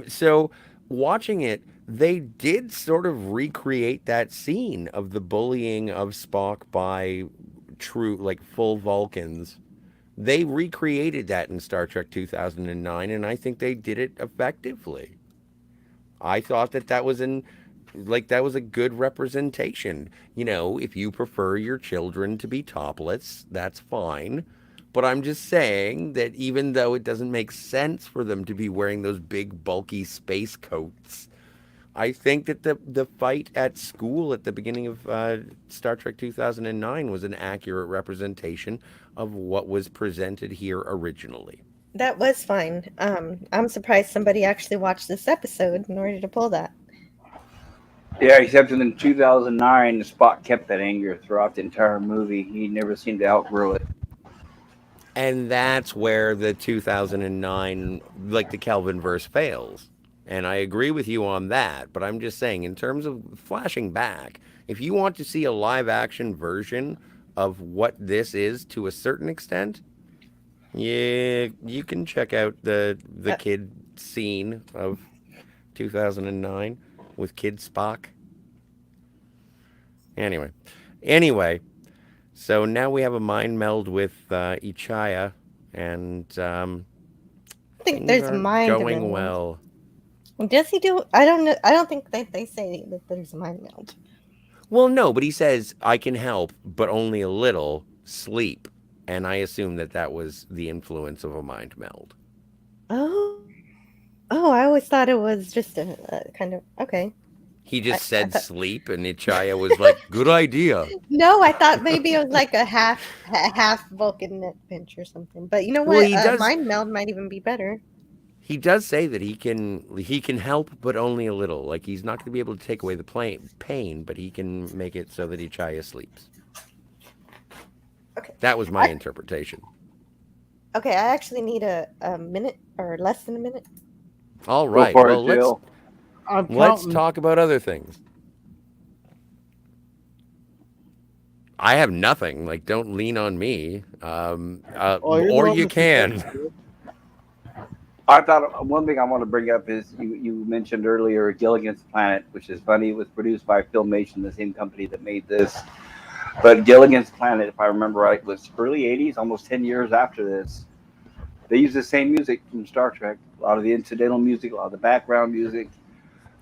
So watching it, they did sort of recreate that scene of the bullying of Spock by true, like full Vulcans. They recreated that in Star Trek 2009, and I think they did it effectively. I thought that that was a good representation. If you prefer your children to be topless, that's fine. But I'm just saying that even though it doesn't make sense for them to be wearing those big bulky space coats, I think that the fight at school at the beginning of Star Trek 2009 was an accurate representation of what was presented here originally. That was fine. I'm surprised somebody actually watched this episode in order to pull that. Yeah, except in 2009, Spock kept that anger throughout the entire movie. He never seemed to outgrow it. And that's where the 2009, like the Kelvin verse, fails. And I agree with you on that. But I'm just saying, in terms of flashing back, if you want to see a live action version of what this is to a certain extent, yeah, you can check out the kid scene of 2009 with Kid Spock. Anyway, so now we have a mind meld with Ichaya, and I think things there's a aren't mind going meld. well. Does he do? I don't know. I don't think they say that there's a mind meld. Well, no, but he says I can help, but only a little. Sleep, and I assume that was the influence of a mind meld. Oh, I always thought it was just a kind of okay. He just I said thought, sleep, and Ichaya was like, "Good idea." no, I thought maybe it was like a half Vulcan net pinch or something. But you know Well, what? he does. Mind meld might even be better. He does say that he can help, but only a little. Like he's not going to be able to take away the pain, but he can make it so that Ichaya sleeps. Okay. That was my interpretation. Okay, I actually need a minute or less than a minute. All Go right. for Well, it, Jill. let's talk about other things. I have nothing. Like, don't lean on me. Or you can. I thought one thing I want to bring up is you mentioned earlier Gilligan's Planet, which is funny. It was produced by Filmation, the same company that made this. But Gilligan's Planet, if I remember right, was early 80s, almost 10 years after this. They used the same music from Star Trek. A lot of the incidental music, a lot of the background music.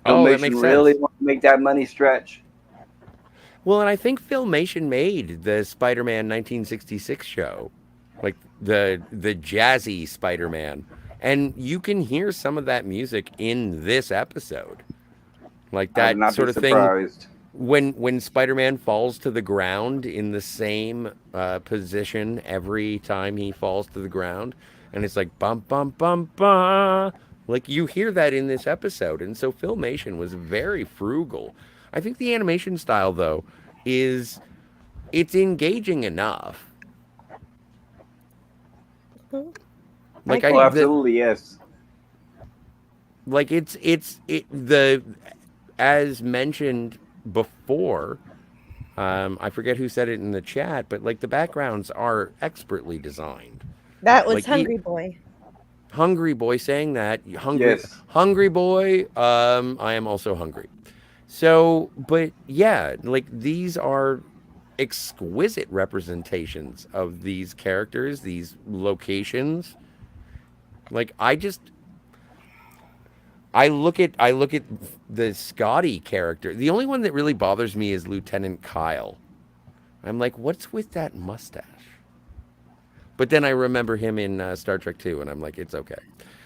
Oh, that Filmation makes really sense. wanted to make that money stretch. Well, and I think Filmation made the Spider-Man 1966 show, like the jazzy Spider-Man, and you can hear some of that music in this episode, like I would that not sort be of thing. surprised. When Spider-Man falls to the ground in the same position every time he falls to the ground, and it's like bum bum bum bum, like you hear that in this episode, and so Filmation was very frugal. I think the animation style though it's engaging enough. Mhm. Like I Oh, agree. absolutely, yes. like it the as mentioned before. I forget who said it in the chat, but like the backgrounds are expertly designed. That was Like Hungry Boy. Hungry Boy saying that Yes. hungry boy. I am also hungry. So, but yeah, like these are exquisite representations of these characters, these locations. Like I look at the Scotty character. The only one that really bothers me is Lieutenant Kyle. I'm like, what's with that mustache? But then I remember him in Star Trek 2, and I'm like, it's okay.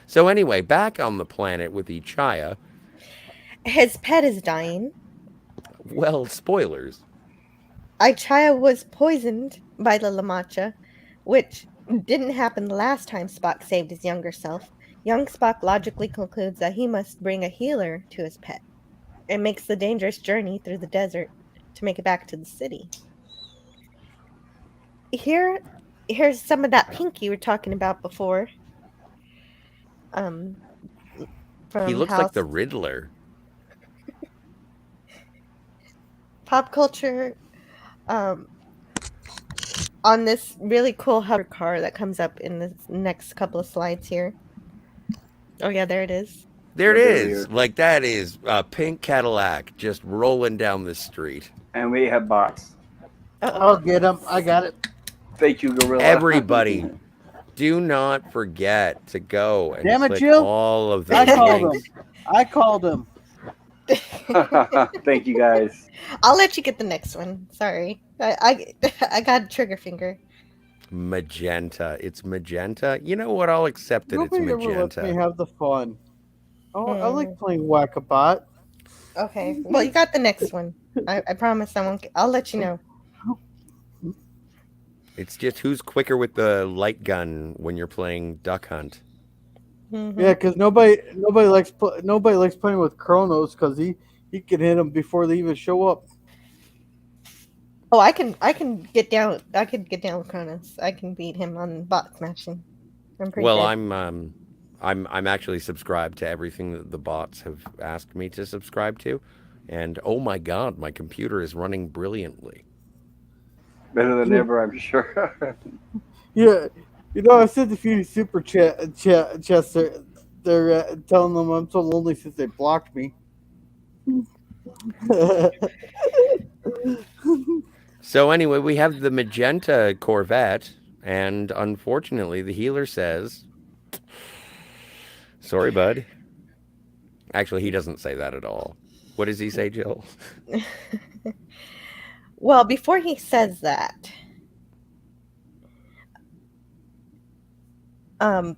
So anyway, back on the planet with Ichaya. His pet is dying. Well, spoilers. Ichaya was poisoned by the Lamacha, which didn't happen the last time Spock saved his younger self. Young Spock logically concludes that he must bring a healer to his pet and makes the dangerous journey through the desert to make it back to the city. Here's some of that pink you were talking about before. Um, He from looks like House the Riddler. Pop Culture. Um, on this really cool hover car that comes up in the next couple of slides here. Oh yeah, there it is. There it Yeah, there we is. are. Like that is a pink Cadillac just rolling down the street. And we have bots. I'll get him. I got it. Thank you, Gorilla. Everybody, do not forget to go and Damn it, click Jill. all of I those called links. him. I called him. Thank you, guys. I'll let you get the next one. Sorry, I got a trigger finger. Magenta. It's magenta. You know what? I'll accept that it's Nobody ever lets me magenta. have the fun. Oh, I like playing Whack-A-Bot. Okay, well you got the next one. I promise I won't. I'll let you know. It's just who's quicker with the light gun when you're playing Duck Hunt. Mhm. Yeah, because nobody likes playing with Kronos because he can hit them before they even show up. Oh, I can get down. I could get down with Cronus. I can beat him on bot smashing. I'm pretty Well, good. I'm actually subscribed to everything that the bots have asked me to subscribe to, and oh my god, my computer is running brilliantly. Better than Yeah, ever, I'm sure. yeah. I sent a few super chats. They're telling them I'm so lonely since they blocked me. So anyway, we have the magenta Corvette, and unfortunately, the healer says, "Sorry, bud." Actually, he doesn't say that at all. What does he say, Jill? Well, before he says that, young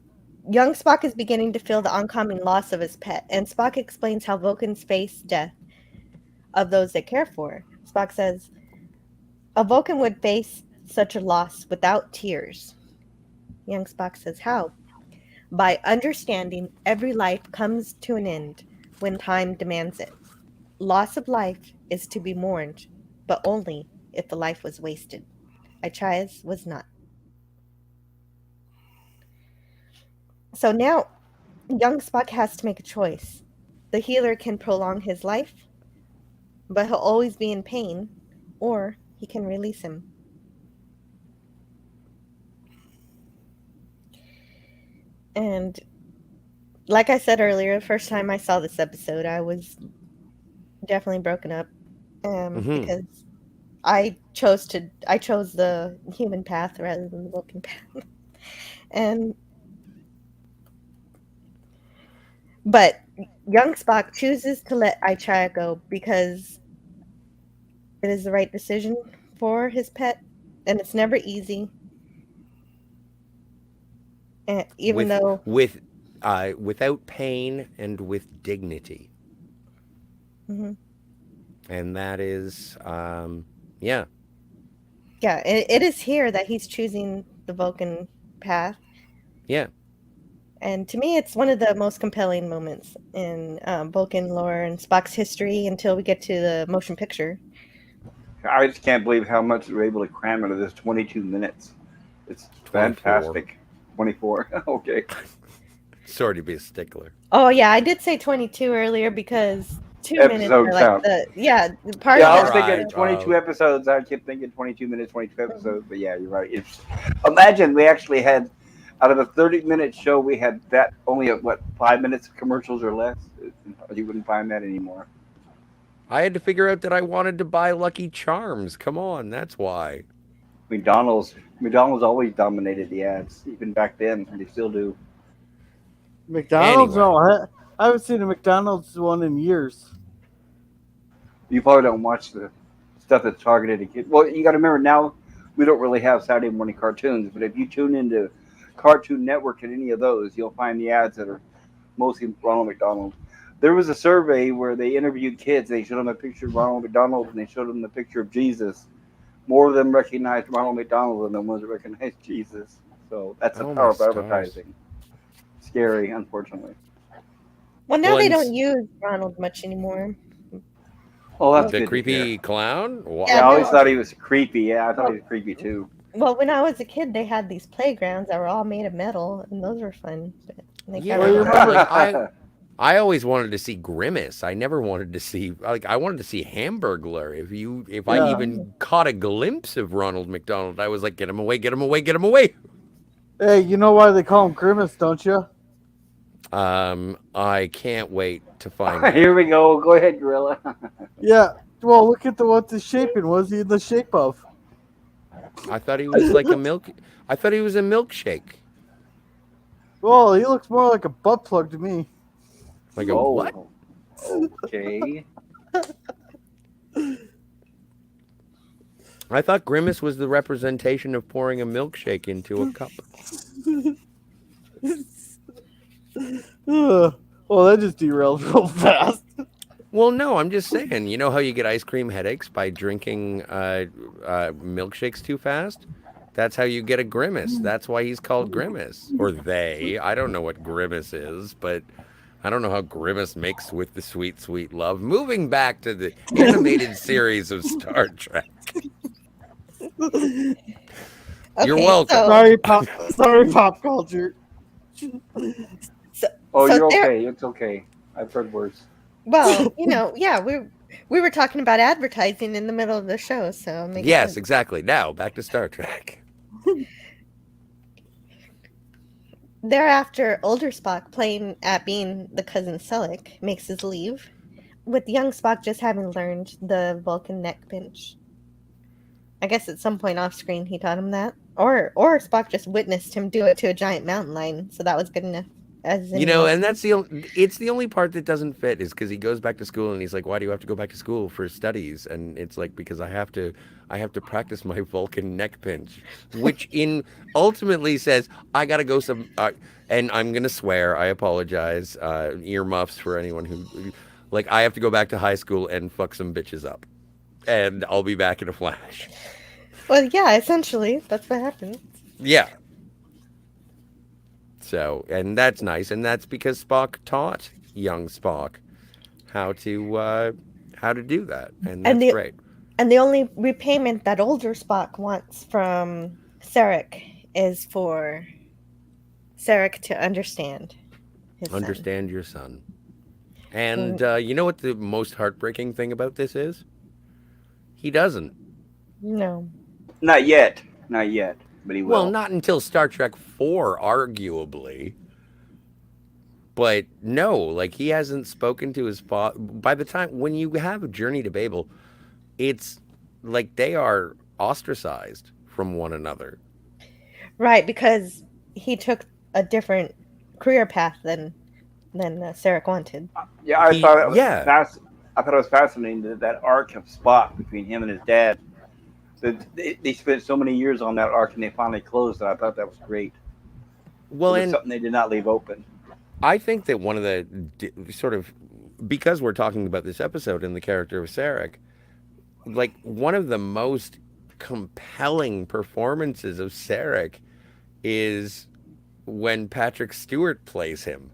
Spock is beginning to feel the oncoming loss of his pet, and Spock explains how Vulcans face death of those they care for. Spock says, "A Vulcan would face such a loss without tears." Young Spock says, "How?" "By understanding every life comes to an end when time demands it. Loss of life is to be mourned, but only if the life was wasted. Achaea's was not." So now, young Spock has to make a choice. The healer can prolong his life, but he'll always be in pain, or he can release him. And like I said earlier, the first time I saw this episode, I was definitely broken up because I chose the human path rather than the Vulcan path. And but young Spock chooses to let Ichaya go because it is the right decision for his pet, and it's never easy. And even though Without pain and with dignity, Mhm. and that is, yeah, it is here that he's choosing the Vulcan path. yeah. And to me, it's one of the most compelling moments in Vulcan lore and Spock's history until we get to the motion picture. I just can't believe how much we're able to cram into this 22 minutes. It's 24. fantastic. 24. Okay. Sorry to be a stickler. Oh yeah, I did say 22 earlier because 2 minutes Episode are like count. part Yeah, I of was it. thinking Right. 22 episodes. I kept thinking 22 minutes, 22 episodes. But yeah, you're right. Imagine we actually had, out of a 30-minute show, we had only 5 minutes of commercials or less. You wouldn't find that anymore. I had to figure out that I wanted to buy Lucky Charms. Come on, that's why. McDonald's always dominated the ads, even back then, and they still do. McDonald's? Anyway, No, I haven't seen a McDonald's one in years. You probably don't watch the stuff that's targeted at kids. Well, you got to remember now we don't really have Saturday morning cartoons, but if you tune into Cartoon Network and any of those, you'll find the ads that are mostly Ronald McDonald. There was a survey where they interviewed kids. They showed them a picture of Ronald McDonald and they showed them the picture of Jesus. More of them recognized Ronald McDonald than the ones that recognized Jesus. So that's the oh power my of stars. advertising. Scary, unfortunately. Well, now Well, they and don't use Ronald much anymore. Oh, that's Well, the good to hear. creepy clown? Yeah, yeah, I always no. thought he was creepy. Yeah, I thought he Well, was creepy too. well, when I was a kid, they had these playgrounds that were all made of metal, and those were fun. But they got Well, rid you of Yeah, those. remember? like I always wanted to see Grimace. I never wanted to see like I wanted to see Hamburglar. If I Yeah. even caught a glimpse of Ronald McDonald, I was like, get him away, get him away, get him away. Hey, you know why they call him Grimace, don't you? I can't wait to find out. Here we go. Go ahead, Gorilla. Yeah. Well, look at what the shaping was he in the shape of. I thought he was like a milk. I thought he was a milkshake. Well, he looks more like a butt plug to me. Like a what? Oh, okay. I thought Grimace was the representation of pouring a milkshake into a cup. Well, that just derailed real fast. Well, no, I'm just saying. You know how you get ice cream headaches by drinking milkshakes too fast? That's how you get a grimace. That's why he's called Grimace. Or they. I don't know what Grimace is, but I don't know how Grimace makes with the sweet, sweet love. Moving back to the animated series of Star Trek. You're Okay, welcome. Sorry, pop culture. so, Oh, so you're there. okay. It's okay. I've heard worse. Well, yeah, we were talking about advertising in the middle of the show, so it makes Yes, sense. exactly. Now, back to Star Trek. Thereafter, older Spock, playing at being the cousin Selleck, makes his leave, with young Spock just having learned the Vulcan neck pinch. I guess at some point off screen he taught him that, or Spock just witnessed him do it to a giant mountain lion, so that was good enough. As You know, anyone and else. it's the only part that doesn't fit is because he goes back to school and he's like, why do you have to go back to school for studies? And it's like, because I have to practice my Vulcan neck pinch, which in ultimately says I gotta go and I'm gonna swear, I apologize, earmuffs for anyone who, like, I have to go back to high school and fuck some bitches up, and I'll be back in a flash. Well, yeah, essentially that's what happened. Yeah. So, and that's nice, and that's because Spock taught young Spock how to do that, and And that's the great. and the only repayment that older Spock wants from Sarek is for Sarek to understand his son. Understand your son. And Mm, you know what the most heartbreaking thing about this is? He doesn't. no. Not yet. Not yet. But he Well, will. not until Star Trek 4, arguably. But no, like he hasn't spoken to his father. By the time when you have a Journey to Babel, it's like they are ostracized from one another. Right, because he took a different career path than Sarek wanted. Yeah, I thought it was Yeah. I thought it was fascinating that arc of Spock between him and his dad. They spent so many years on that arc and they finally closed it. I thought that was great. It Well, was and something they did not leave open. I think that one of the sort of because we're talking about this episode and the character of Sarek, like one of the most compelling performances of Sarek is when Patrick Stewart plays him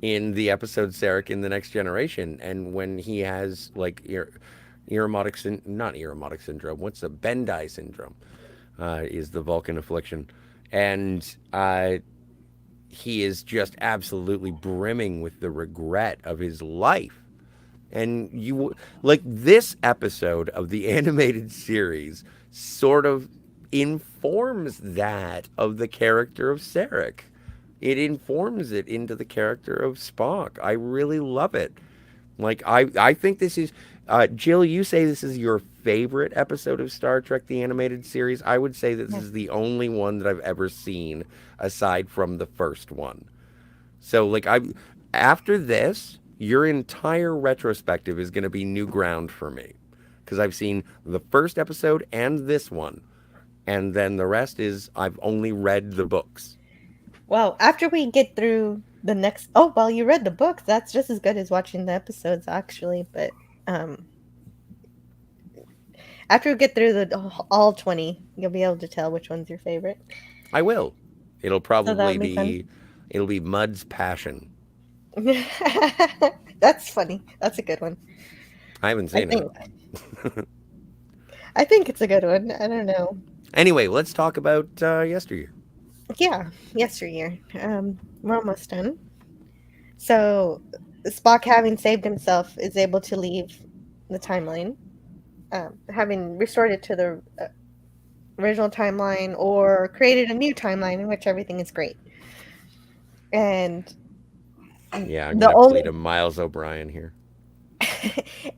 in the episode Sarek in the Next Generation, and when he has like not Irumodic syndrome. What's the Bendai syndrome? Is the Vulcan affliction, and he is just absolutely brimming with the regret of his life. And you like this episode of the animated series sort of informs that of the character of Sarek. It informs it into the character of Spock. I really love it Like I think this is Jill, you say this is your favorite episode of Star Trek the animated series. I would say this is the only one that I've ever seen aside from the first one. So like I after this, your entire retrospective is going to be new ground for me because I've seen the first episode and this one. And then the rest is I've only read the books. Well, after we get through the next, oh well, you read the book. That's just as good as watching the episodes, actually. But um, after we get through all 20, you'll be able to tell which one's your favorite. I will. It'll So that'll probably be fun. be it'll be Mud's Passion. That's funny. That's a good one. I haven't I seen think. it. I think it's a good one. I don't know. Anyway, let's talk about Yesteryear. Yeah, yesteryear. We're almost done. So Spock, having saved himself, is able to leave the timeline, having restored it to the original timeline or created a new timeline in which everything is great. And Yeah, I'm the gonna only plead a Miles O'Brien here.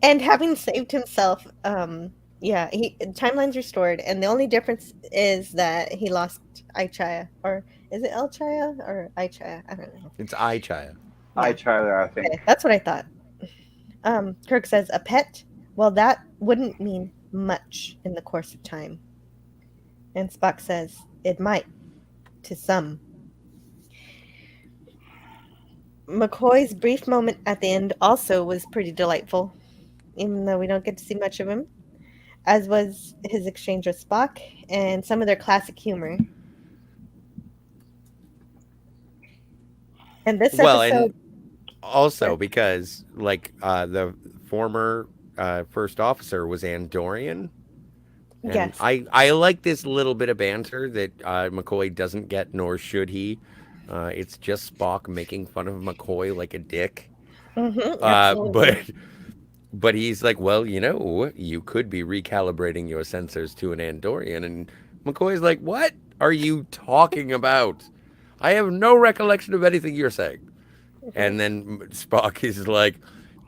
and having saved himself, yeah, he timeline's restored, and the only difference is that he lost Ichaya, or is it Elchaya or Ichaya? I don't know. It's Ichaya. I Yeah, try that, I think. okay, that's what I thought. Kirk says a pet. Well, that wouldn't mean much in the course of time. And Spock says it might to some. McCoy's brief moment at the end also was pretty delightful, even though we don't get to see much of him, as was his exchange with Spock and some of their classic humor. And this Well, episode, and also because like the former first officer was Andorian. And yes, I like this little bit of banter that McCoy doesn't get, nor should he. It's just Spock making fun of McCoy like a dick. But absolutely. but he's like, well, you know, you could be recalibrating your sensors to an Andorian, and McCoy's like, what are you talking about? I have no recollection of anything you're saying. Mhm. And then Spock is like,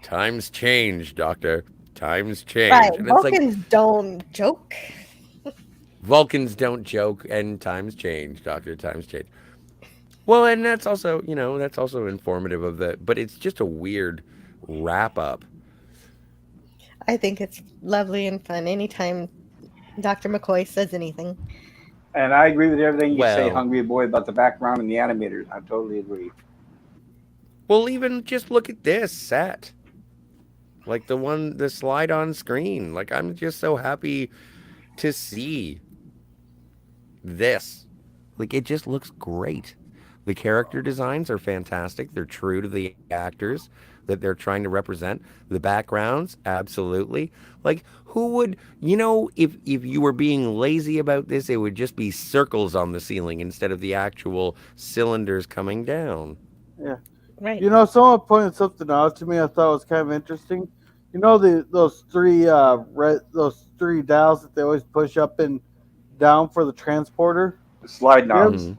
times change, Doctor. Times Right, change. And it's like, Vulcans don't joke. Vulcans don't joke, and times change, Doctor. Times change. Well, and that's also, you know, that's also informative of the, but it's just a weird wrap up. I think it's lovely and fun anytime Dr. McCoy says anything. And I agree with everything you say, Well, Hungry Boy, about the background and the animators. I totally agree. well, even just look at this set. Like the slide on screen. Like, I'm just so happy to see this. Like, it just looks great. The character designs are fantastic. They're true to the actors that they're trying to represent. The backgrounds, absolutely. Like, who would, you know, if you were being lazy about this, it would just be circles on the ceiling instead of the actual cylinders coming down. Yeah. Right. You know, someone pointed something out to me. I thought was kind of interesting. You know, those three dials that they always push up and down for the transporter. Slide You ever, knobs. Hmm.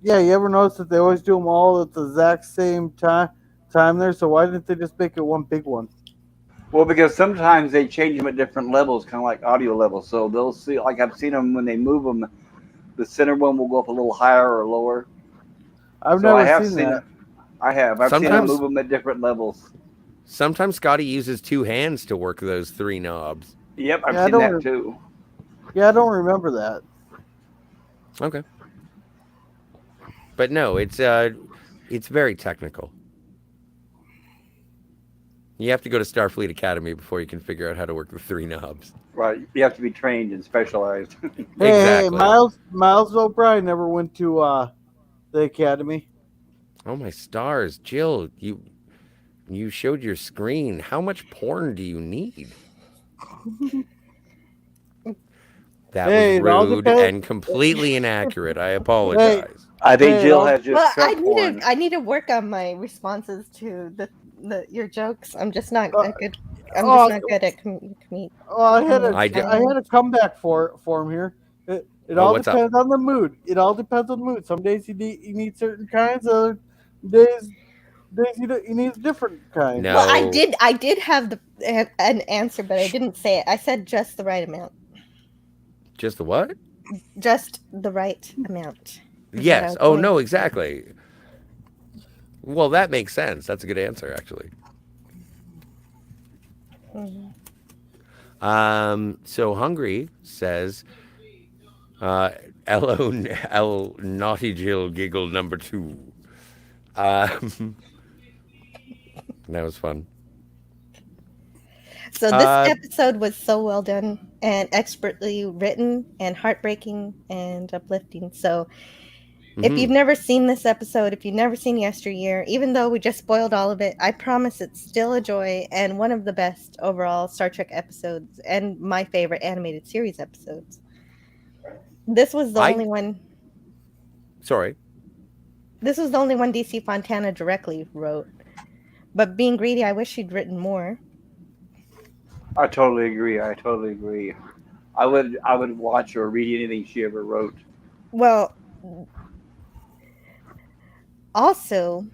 yeah, you ever notice that they always do them all at the exact same time there? So why didn't they just make it one big one? Well, because sometimes they change them at different levels, kind of like audio levels. So they'll see, like I've seen them when they move them, the center one will go up a little higher or lower. I've So I never have seen seen it. that. I have. I've seen them Sometimes move them at different levels. sometimes Scotty uses two hands to work those three knobs. Yep, I've Yeah, I seen don't. that too. Yeah, I don't remember that. Okay. But no, it's very technical. You have to go to Starfleet Academy before you can figure out how to work the three knobs. Right. You have to be trained and specialized. Hey, Exactly. Miles O'Brien never went to the academy. Oh my stars, Jill, you showed your screen. How much porn do you need? That was Hey, it all rude depends. and completely inaccurate. I Hey, apologize. I think hey, it Jill all, has just Well, cut porn. I need to work on my responses to the your jokes. I'm just not uh, a good. I'm just oh, not good at oh, I did. I had a comeback for him here. It Oh, all what's up? depends on the mood. It all depends on the mood. Some days you need certain kinds. Other days You need a different kind. No. Well, I did have an answer, but I didn't say it. I said just the right amount. Just the what? Just the right amount is what I Yes. was Oh, going no, to. exactly. Well, that makes sense. That's a good answer, actually. Mhm. So Hungry says, uh, L Naughty Jill giggle number 2. Um, that was fun. So this Uh, episode was so well done and expertly written and heartbreaking and uplifting. So if mhm. you've never seen this episode, if you've never seen Yesteryear, even though we just spoiled all of it, I promise it's still a joy and one of the best overall Star Trek episodes and my favorite animated series episodes. This was the I only one. sorry. This was the only one DC Fontana directly wrote. But being greedy, I wish she'd written more. I totally agree. I totally agree. I would watch or read anything she ever wrote. Well, also,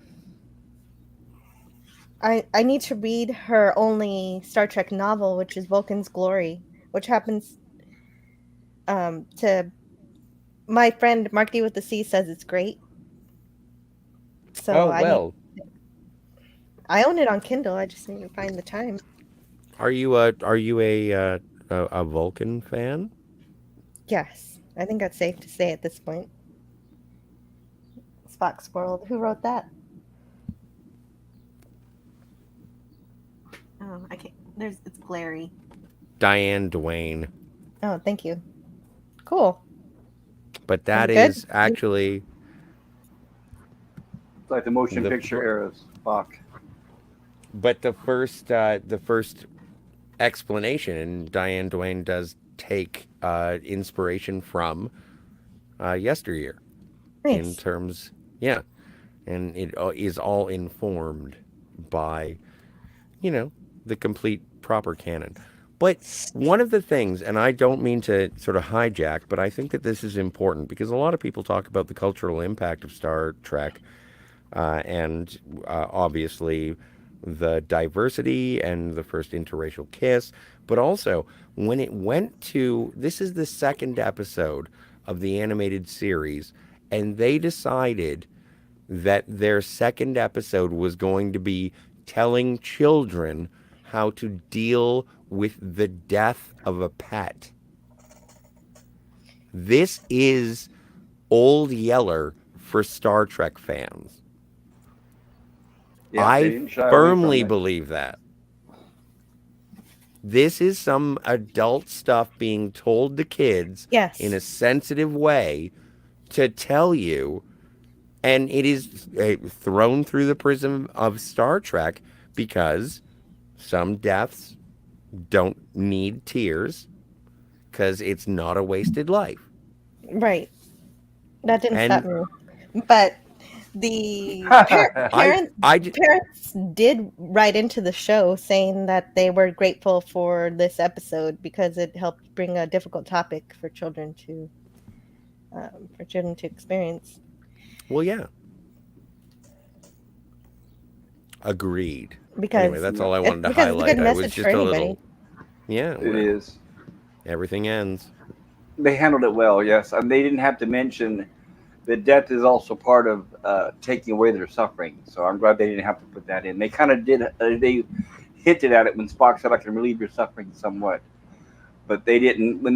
I need to read her only Star Trek novel, which is Vulcan's Glory, which happens to my friend Mark D with the C says it's great. So Oh, well. I own it on Kindle. I just need to find the time. Are you a Vulcan fan? Yes, I think that's safe to say at this point. Spock's World. Who wrote that? Oh, I can't. It's glary. Diane Duane. Oh, thank you. Cool. But Is that it good? is actually It's like the motion the picture era's Spock. but the first explanation, and Diane Duane does take inspiration from Yesteryear in Nice. terms, yeah, and it is all informed by, the complete proper canon. But one of the things, and I don't mean to sort of hijack, but I think that this is important because a lot of people talk about the cultural impact of Star Trek, and obviously the diversity and the first interracial kiss, but also when it went to, this is the second episode of the animated series, and they decided that their second episode was going to be telling children how to deal with the death of a pet. This is Old Yeller for Star Trek fans. Yeah, they I didn't shy away from firmly it. believe that. This is some adult stuff being told to kids in Yes. a sensitive way to tell you, and it is thrown through the prism of Star Trek because some deaths don't need tears because it's not a wasted life. Right. That didn't stop And me. But the I, I, parents did write into the show saying that they were grateful for this episode because it helped bring a difficult topic for children to experience. well, yeah, agreed. Anyway, Because that's all Yep, I wanted to it's a good highlight. I was message for just a anybody. little, yeah, it well, is. everything ends. They handled it well, yes, and they didn't have to mention that death is also part of taking away their suffering. So I'm glad they didn't have to put that in. They kind of did. They hinted at it when Spock said, "I can relieve your suffering somewhat," but they didn't when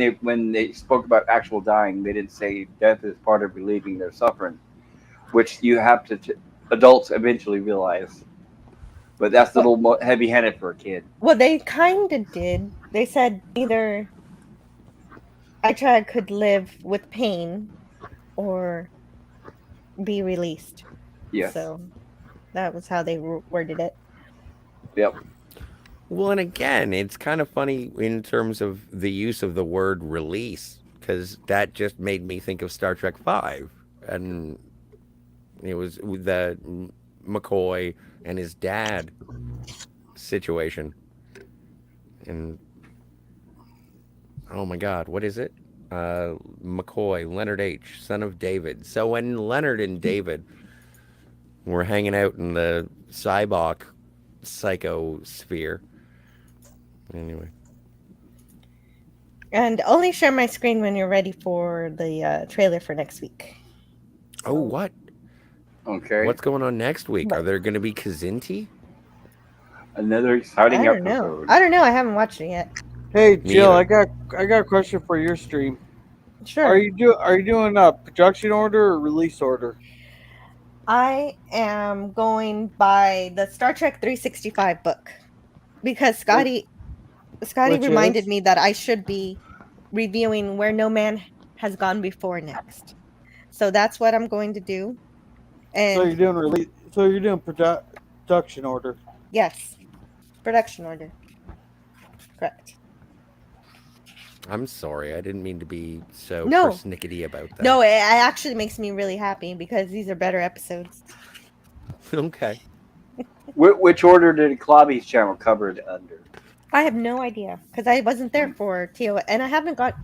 they spoke about actual dying. They didn't say death is part of relieving their suffering, which you have to adults eventually realize. But that's a Well, little heavy-handed for a kid. well, they kind of did. They said either a child could live with pain or be released. Yes. So that was how they worded it. Yep. Well, and again, it's kind of funny in terms of the use of the word release, because that just made me think of Star Trek Five, and it was the McCoy and his dad situation, and oh my God, what is it? McCoy, Leonard H., son of David. So when Leonard and David We're hanging out in the Cybok psychosphere. Anyway. And only share my screen when you're ready for the trailer for next week. Oh, what? Okay. What's going on next week? What? Are there going to be Kazinti? Another exciting I don't know. episode. I don't know. I haven't watched it yet. Hey Me Jill, either. I got a question for your stream. Sure. Are you doing a production order or release order? I am going by the Star Trek 365 book because Scotty Which reminded is? me that I should be reviewing Where No Man Has Gone Before next. So that's what I'm going to do. So And you're doing release. So you're doing production order. yes, production order. Correct. I'm sorry. I didn't mean to be so No. persnickety about that. No, it actually makes me really happy because these are better episodes. Okay. Which order did Klobby's channel cover it under? I have no idea because I wasn't there for TOS, and I haven't got.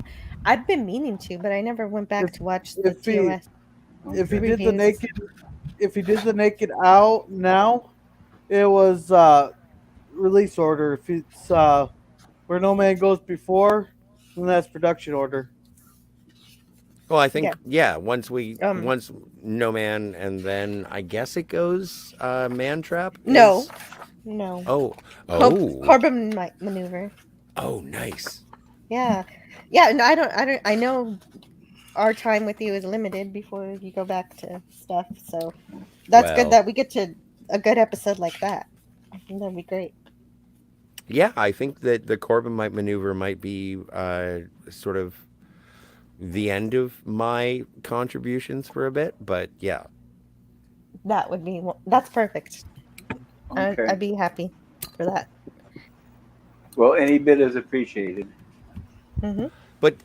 I've been meaning to, but I never went back to watch the If he TOS. if he Okay. did the Reviews. naked out now, it was release order. If it's Where No Man Goes Before, then that's production order. Well, I think Yeah. once No Man, and then I guess it goes Man Trap. No. is- No. Oh. Oh. Corbin maneuver. Oh, nice. Yeah. No, I don't. I know our time with you is limited before you go back to stuff. So that's good Well. that we get to a good episode like that. I think that'd be great. Yeah, I think that the Corbomite maneuver might be sort of the end of my contributions for a bit, but yeah. That would be. That's perfect. Okay. I'd be happy for that. Well, any bit is appreciated. Hmm. But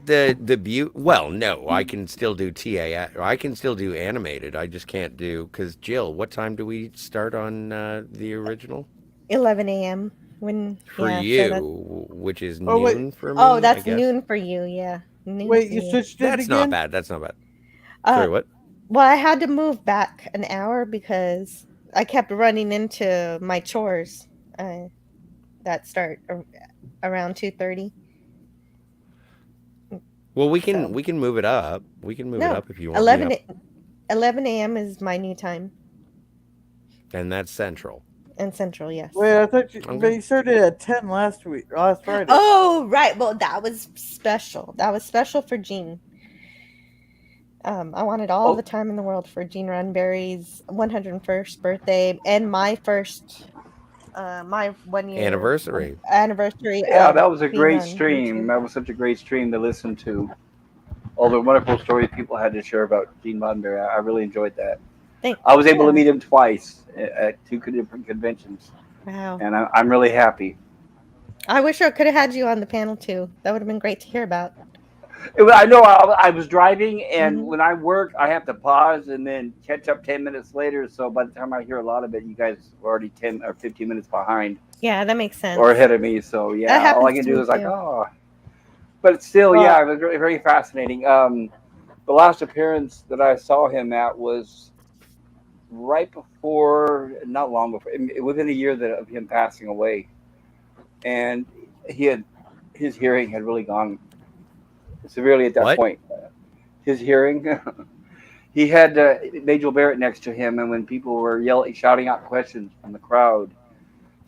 the beauty. Well, no, I can still do TA. I can still do animated. I just can't do because Jill. What time do we start on the original? 11 a.m. when For yeah, you, so that's, which is Oh, wait. noon for me. oh, I that's guess. noon for you. Yeah, noon Wait, for you switched it That's again? not bad. That's not bad. Uh, Sorry, what? well, I had to move back an hour because I kept running into my chores that start around 2:30. Well, we So can move it up. We can move it no, up if you want. Me up. 11 a.m. is my new time And that's central. and central. Yes. Wait, I thought you. Okay. But you started at 10 last Friday. Oh, right. Well, that was special. That was special for Gene. I wanted all Oh. the time in the world for Gene Roddenberry's 101st birthday and my first, my 1 year Anniversary. Yeah, of that was a being great on stream. YouTube. That was such a great stream to listen to. All the wonderful stories people had to share about Gene Roddenberry. I really enjoyed that. I was able to meet him twice at two different conventions, Wow. and I'm really happy. I wish I could have had you on the panel too. That would have been great to hear about. I know I was driving, and Mhm. when I work, I have to pause and then catch up 10 minutes later. So by the time I hear a lot of it, you guys are already 10 or 15 minutes behind Yeah, that makes sense. or ahead of me. So That yeah, all I happens can to do me is like, too. oh. But still, yeah, it was very, very fascinating. The last appearance that I saw him at was right before, not long before, within a year of him passing away, and his hearing had really gone severely at that What? point. His hearing, he had Majel Barrett next to him, and when people were shouting out questions from the crowd,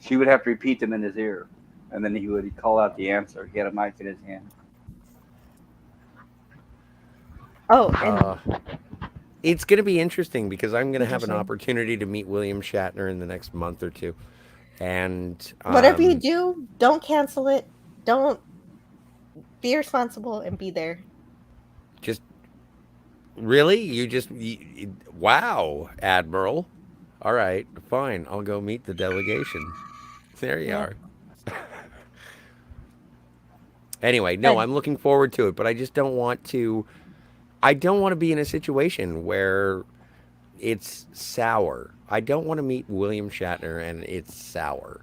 she would have to repeat them in his ear, and then he would call out the answer. He had a mic in his hand. Oh, and It's going to be interesting because I'm going to have an Interesting. opportunity to meet William Shatner in the next month or two. And whatever you do, don't cancel it. Don't be responsible and be there. just really, wow, Admiral. All right, fine. I'll go meet the delegation. There you Yeah. are. Anyway, no, Good. I'm looking forward to it, but I just don't want to. I don't want to be in a situation where it's sour. I don't want to meet William Shatner and it's sour.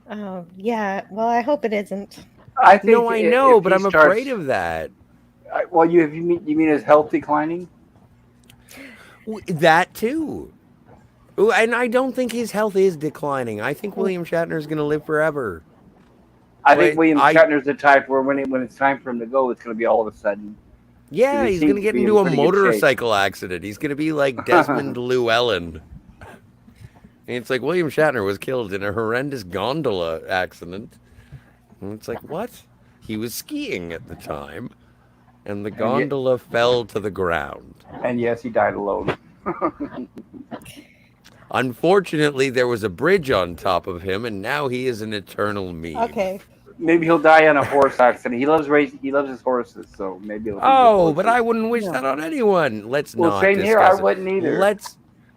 Oh, yeah. Well, I hope it isn't. I think No, I know, if but he I'm starts, afraid of that. Well, you mean his health declining? That too. Ooh, and I don't think his health is declining. I think William Shatner is going to live forever. I think But William I, Shatner's the type where when it's time for him to go, it's going to be all of a sudden because yeah, he he's going seems to to get be in into a pretty good shape. motorcycle accident. He's going to be like Desmond Llewellyn. And it's like William Shatner was killed in a horrendous gondola accident. And it's like, what? He was skiing at the time, and the and yet, gondola fell to the ground. and yes, he died alone. Unfortunately, there was a bridge on top of him, and now he is an eternal meme. Okay. Maybe he'll die in a horse accident. He loves race. He loves his horses, so maybe it'll be with Oh, but horses. I wouldn't wish No. that on anyone. Let's Well, not same here. I discuss it. wouldn't either.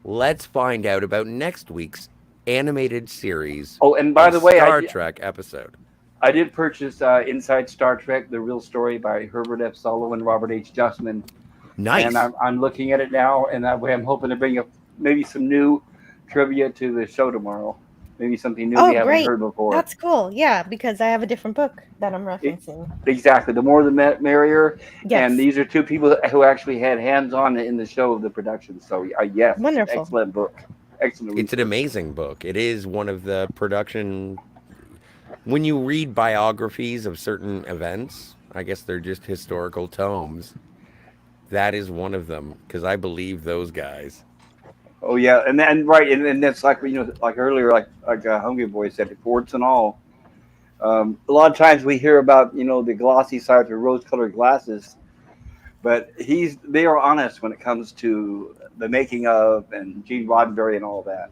Let's find out about next week's animated series Oh, and by of the way, Star Trek episode. I did purchase Inside Star Trek: The Real Story by Herbert F. Solow and Robert H. Justman, and Nice. I'm looking at it now, and that way I'm hoping to bring up maybe some new trivia to the show tomorrow. Maybe something new we Oh, haven't great. heard before. That's cool. Yeah, because I have a different book that I'm referencing. Exactly. The more the merrier. Yes. And these are two people who actually had hands on in the show of the production. So yes, Wonderful. excellent book. Excellent. It's an amazing book. It is one of the production. When you read biographies of certain events, I guess they're just historical tomes. That is one of them because I believe those guys. Oh yeah, and then right, and that's like like earlier, like Hungry Boy said, warts and all. A lot of times we hear about the glossy sides or rose-colored glasses, but they are honest when it comes to the making of and Gene Roddenberry and all that.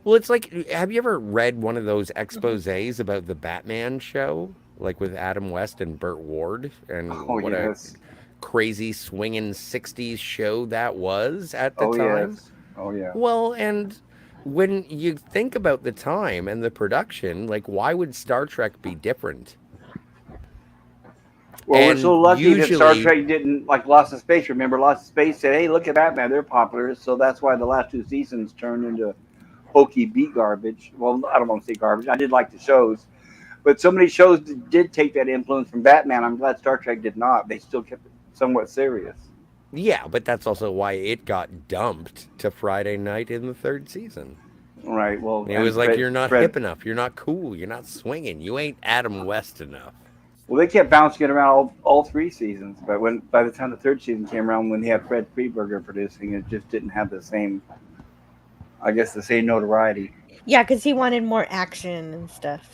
Well, it's like, have you ever read one of those exposés about the Batman show, like with Adam West and Burt Ward, and Oh what a yes, crazy swinging '60s show that was at the oh time? yes, oh yeah. Well, and when you think about the time and the production, like, why would Star Trek be different? Well, we're so And lucky that Star usually, Trek didn't like Lost in Space. Remember, Lost in Space said, "Hey, look at Batman; they're popular." So that's why the last two seasons turned into hokey beat garbage. Well, I don't want to say garbage. I did like the shows, but so many shows did take that influence from Batman. I'm glad Star Trek did not. They still kept it somewhat serious. yeah, but that's also why it got dumped to Friday night in the third season. Right. Well, It and was like, Fred, you're not Fred. hip enough. You're not cool. You're not swinging. You ain't Adam West enough. Well, they kept bouncing it around all three seasons, but when by the time the third season came around, when they had Fred Freeberger producing, it just didn't have the same, I guess, the same notoriety. Yeah, because he wanted more action and stuff.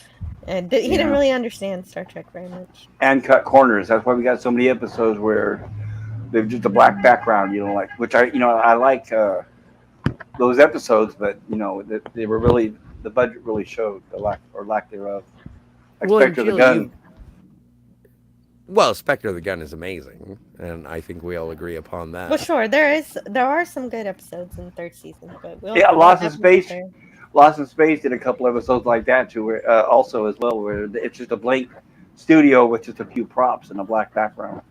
And he didn't Yeah. really understand Star Trek very much. And cut corners. That's why we got so many episodes where they're just a black background. Like which I like those episodes, but they were really the budget really showed the lack thereof. Like Well, and Spectre of the Jill, Gun. well, Spectre of the Gun is amazing, and I think we all agree upon that. Well, sure, there are some good episodes in the third season, but Yeah, Lost in definitely Space. there. Lost in Space did a couple episodes like that too, where, also as well, where it's just a blank studio with just a few props and a black background.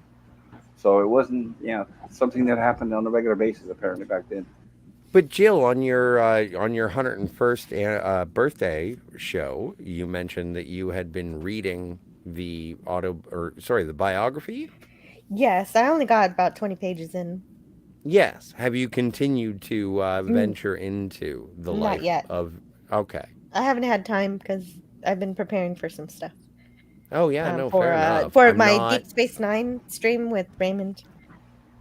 So it wasn't, something that happened on a regular basis apparently back then. But Jill, on your 101st birthday show, you mentioned that you had been reading the biography. Yes, I only got about 20 pages in. Yes. Have you continued to Mm, venture into the not life yet. of? Okay. I haven't had time because I've been preparing for some stuff. Oh yeah, no, for fair enough. for I'm my not. Deep Space Nine stream with Raymond.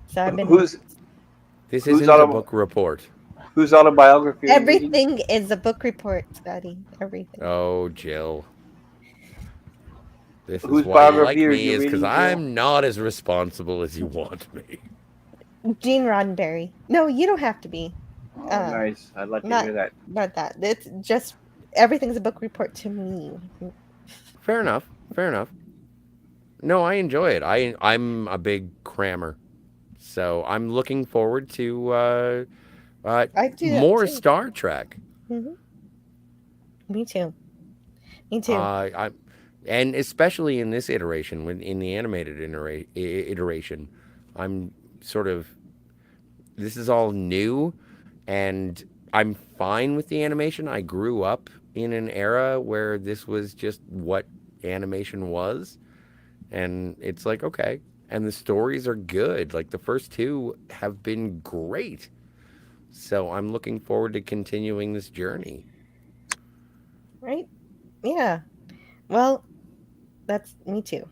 So I've been Who's This who's isn't a auto, book report. whose autobiography are you reading? everything is a book report, Scotty. Everything. Oh, Jill. This is Whose why you like biography are me, you is because reading, Jill? I'm not as responsible as you want me. Gene Roddenberry. No, you don't have to be. Oh, Uh, nice. I'd like to not hear that. not that. It's just everything's a book report to me. Fair enough. Fair enough. No, I enjoy it. I'm a big crammer, so I'm looking forward to I do that more too. Star Trek. Hmm. Me too. Me too. I and especially in this iteration, when in the animated iteration, I'm sort of this is all new, and I'm fine with the animation. I grew up in an era where this was just what animation was, and it's like, okay, and the stories are good. Like the first two have been great. So I'm looking forward to continuing this journey. Right? Yeah. Well, that's me too.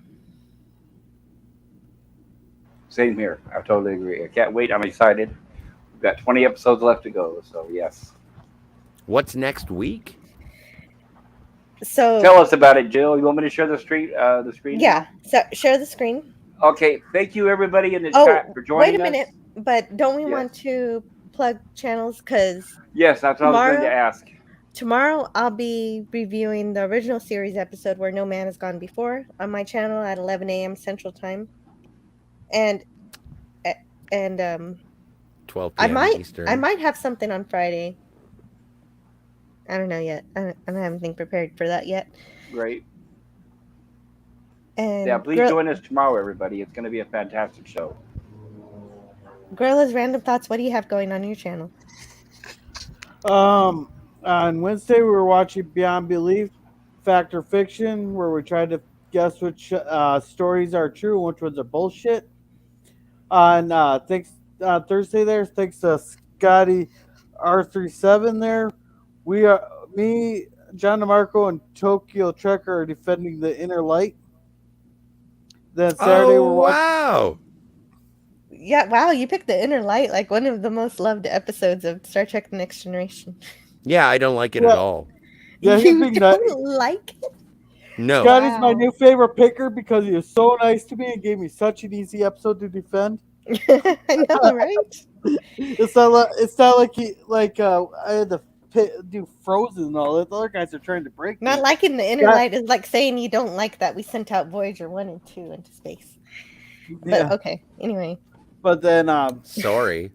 Same here. I totally agree. I can't wait. I'm excited. We've got 20 episodes left to go. So yes, What's next week? So tell us about it, Jill. You want me to share the screen yeah, now? so share the screen. Okay. Thank you everybody in the chat Oh, for wait a joining us. minute, but don't we Yes. want to plug channels? Because Yes, that's what I was going to tomorrow, ask. tomorrow I'll be reviewing the original series episode where No Man Has Gone Before on my channel at 11 a.m. Central Time, and a- and 12 I p.m. might I Eastern. might have something on Friday. I don't know yet. I don't have anything prepared for that yet. Great. Yeah, And please join us tomorrow, everybody. It's going to be a fantastic show. Gorilla's random thoughts. What do you have going on your channel? On Wednesday, we were watching Beyond Belief, Fact or Fiction, where we tried to guess which stories are true and which ones are bullshit. On Thursday, thanks to Scotty R37 there, we are me, John DeMarco, and Tokyo Trekker are defending the Inner Light. Then Saturday, we're Oh, watching. wow. Yeah, wow, you picked the Inner Light, like one of the most loved episodes of Star Trek: The Next Generation. Yeah, I don't like it at Yeah, all. yeah, he's You being nice. don't like it? No. Scotty's my Wow. new favorite picker because he was so nice to me and gave me such an easy episode to defend. I know, right? It's not like I had to do Frozen and all that. The other guys are trying to break Not me. liking the Inner Scott, Light is like saying you don't like that we sent out Voyager 1 and 2 into space. But yeah, okay, anyway. but then Sorry.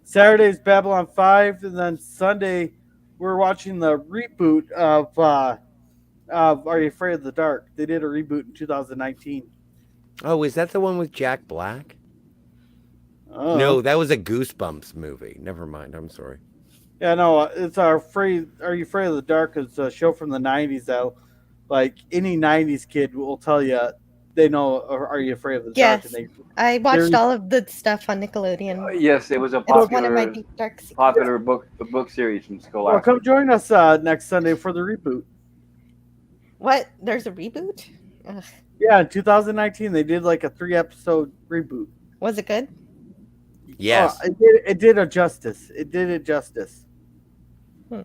Saturday's Babylon 5, and then Sunday we're watching the reboot of Are You Afraid of the Dark? They did a reboot in 2019. Oh, is that the one with Jack Black? Oh No, that was a Goosebumps movie. Never mind. I'm sorry. yeah, no, it's our afraid. Are You Afraid of the Dark? It's a show from the 90s that, like any 90s kid will tell you, they know. Are You Afraid of the Dark? And Yes, I watched they're all of the stuff on Nickelodeon. Yes, it was a It's one of my popular deep dark secrets. popular book series from well, come Scholastic. join us next Sunday for the reboot. What? There's a reboot? Ugh. Yeah, in 2019 they did like a 3-episode reboot. Was it good? Yes. It did a justice. It did it justice. Hmm.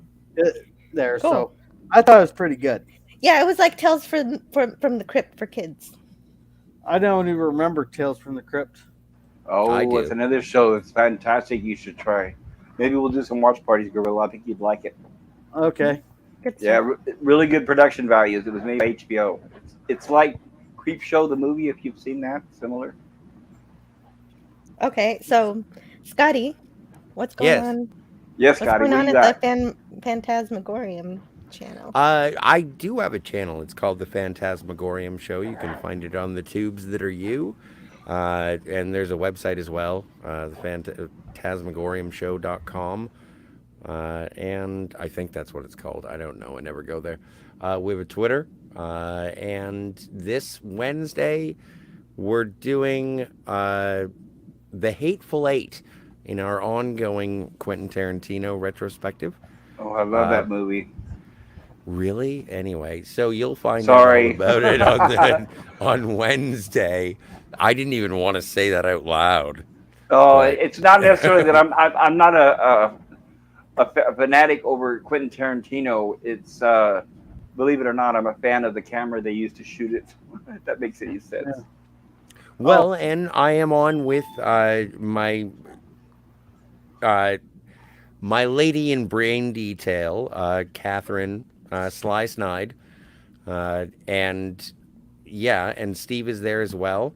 There, Cool. so I thought it was pretty good. Yeah, it was like Tales from the Crypt for kids. I don't even remember Tales from the Crypt. Oh, I it's do. another show that's fantastic. You should try. Maybe we'll do some watch parties, Gorilla. I think you'd like it. Okay. Good Yeah, stuff. really good production values. It was made by HBO. It's like Creep Show the movie, if you've seen that. Similar. Okay, so Scotty, what's going Yes. on? Yes, What's Scotty. going What on do you at got? the Phantasmagorium channel? I do have a channel. It's called The Phantasmagorium Show. You can find it on the tubes that are you. And there's a website as well, the phantasmagoriumshow.com. And I think that's what it's called. I don't know. I never go there. We have a Twitter. And this Wednesday, we're doing The Hateful Eight in our ongoing Quentin Tarantino retrospective. Oh, I love that movie. Really? Anyway, so you'll find out all Sorry. about it on Wednesday. I didn't even want to say that out loud. Oh, But it's not necessarily that I'm not a fanatic over Quentin Tarantino. It's believe it or not, I'm a fan of the camera they used to shoot it. If that makes any sense. Yeah. well, and I am on with my my lady in brain detail, Catherine Sly Snide, and yeah, and Steve is there as well.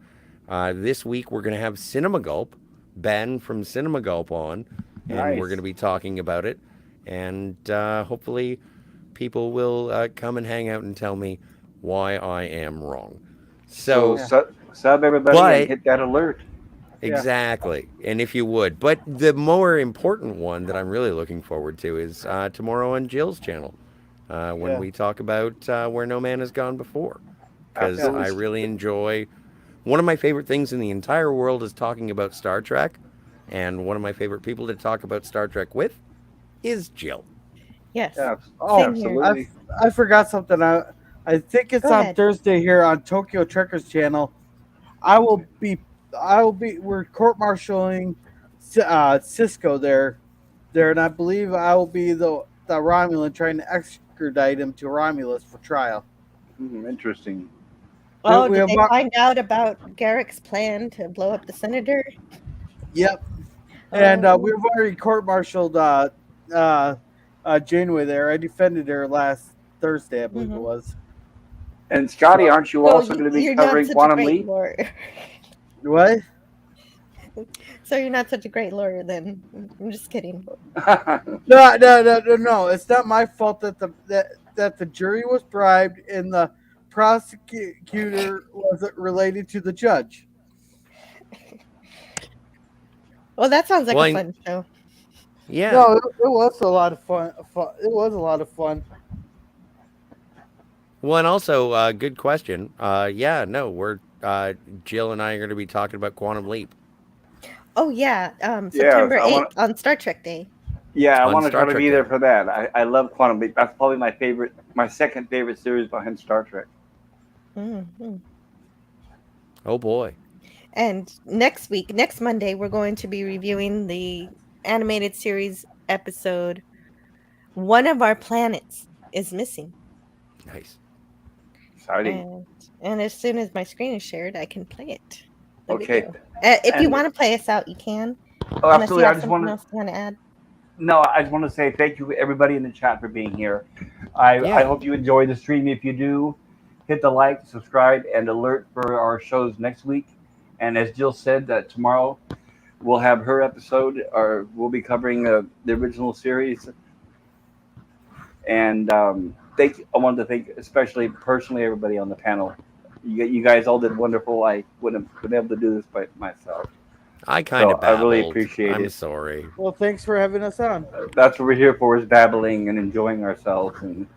This week we're going to have Cinema Gulp, Ben from Cinema Gulp on, and we're Nice. going to be talking about it, and hopefully people will come and hang out and tell me why I am wrong. So So, sub everybody and but hit that alert. exactly, and if you would, but the more important one that I'm really looking forward to is tomorrow on Jill's channel when Yeah. we talk about Where No Man Has Gone Before, because I Absolutely. really enjoy One of my favorite things in the entire world is talking about Star Trek, and one of my favorite people to talk about Star Trek with is Jill. Yes. Yeah, Oh, Same here. absolutely. I forgot something. I think it's Go on ahead. Thursday here on Tokyo Trekkers channel. I will be we're court martialing Cisco there, and I believe I will be the Romulan trying to extradite him to Romulus for trial. Interesting. Oh, We did have they find out about Garrick's plan to blow up the senator? Yep, and Oh, we've already court martialed Janeway there. I defended her last Thursday, I believe it mhm. was. And Scotty, So aren't you So also going to be you're not covering such a Quantum great Leap? lawyer. what? So you're not such a great lawyer then. I'm just kidding. No. It's not my fault that the jury was bribed and the prosecutor wasn't related to the judge. Well, that sounds like Well, a fun show. yeah. No, it was a lot of fun. It was a lot of fun. Well, and also, good question. Yeah, no, we're Jill and I are going to be talking about Quantum Leap Oh yeah, Yes, September I want. 8th on Star Trek Day. Yeah, I on want to try Star to Trek be Day. there for that. I love Quantum Leap. That's probably my second favorite series behind Star Trek. Mhm. Oh boy. And next Monday, we're going to be reviewing the animated series episode One of Our Planets is Missing. Nice. Exciting. And as soon as my screen is shared, I can play it. The Okay, video. If you and want to play us out, you can. oh, Unless you absolutely. I have just something want else you want to add. No, I just want to say thank you everybody in the chat for being here. I Yeah. hope you enjoy the stream. If you do, hit the like, subscribe, and alert for our shows next week. And as Jill said, that tomorrow we'll have her episode, or we'll be covering the original series. And I wanted to thank, especially personally, everybody on the panel. You guys all did wonderful. I wouldn't have been able to do this by myself. I kind So of I really babbled. appreciate I'm it. sorry. Well, thanks for having us on. That's what we're here for, is babbling and enjoying ourselves. And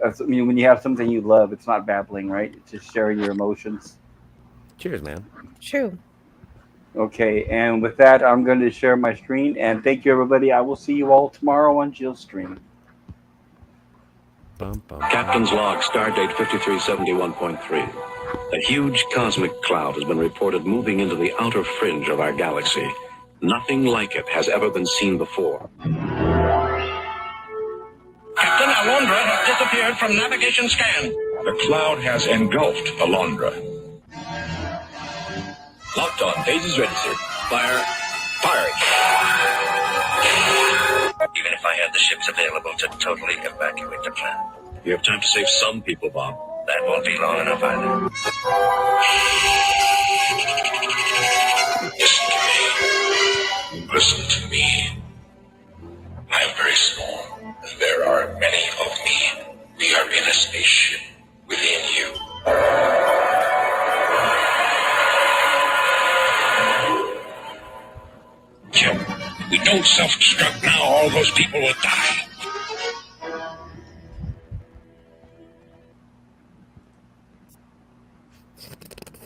I mean, when you have something you love, it's not babbling, right? It's just sharing your emotions. Cheers, man. True. Okay, and with that, I'm going to share my screen. And thank you, everybody. I will see you all tomorrow on Jill's stream. Bum, bum, Captain's log, stardate 5371.3. A huge cosmic cloud has been reported moving into the outer fringe of our galaxy. Nothing like it has ever been seen before. Captain, Alondra has disappeared from navigation scan. The cloud has engulfed Alondra. Locked on. Phases ready, sir. Fire. Firing. Even if I had the ships available to totally evacuate the planet. You have time to save some people, Bob. That won't be long enough either. Listen to me. I am very small, and there are many of me. We are in a spaceship within you. Jill, if we don't self-destruct now, all those people will die.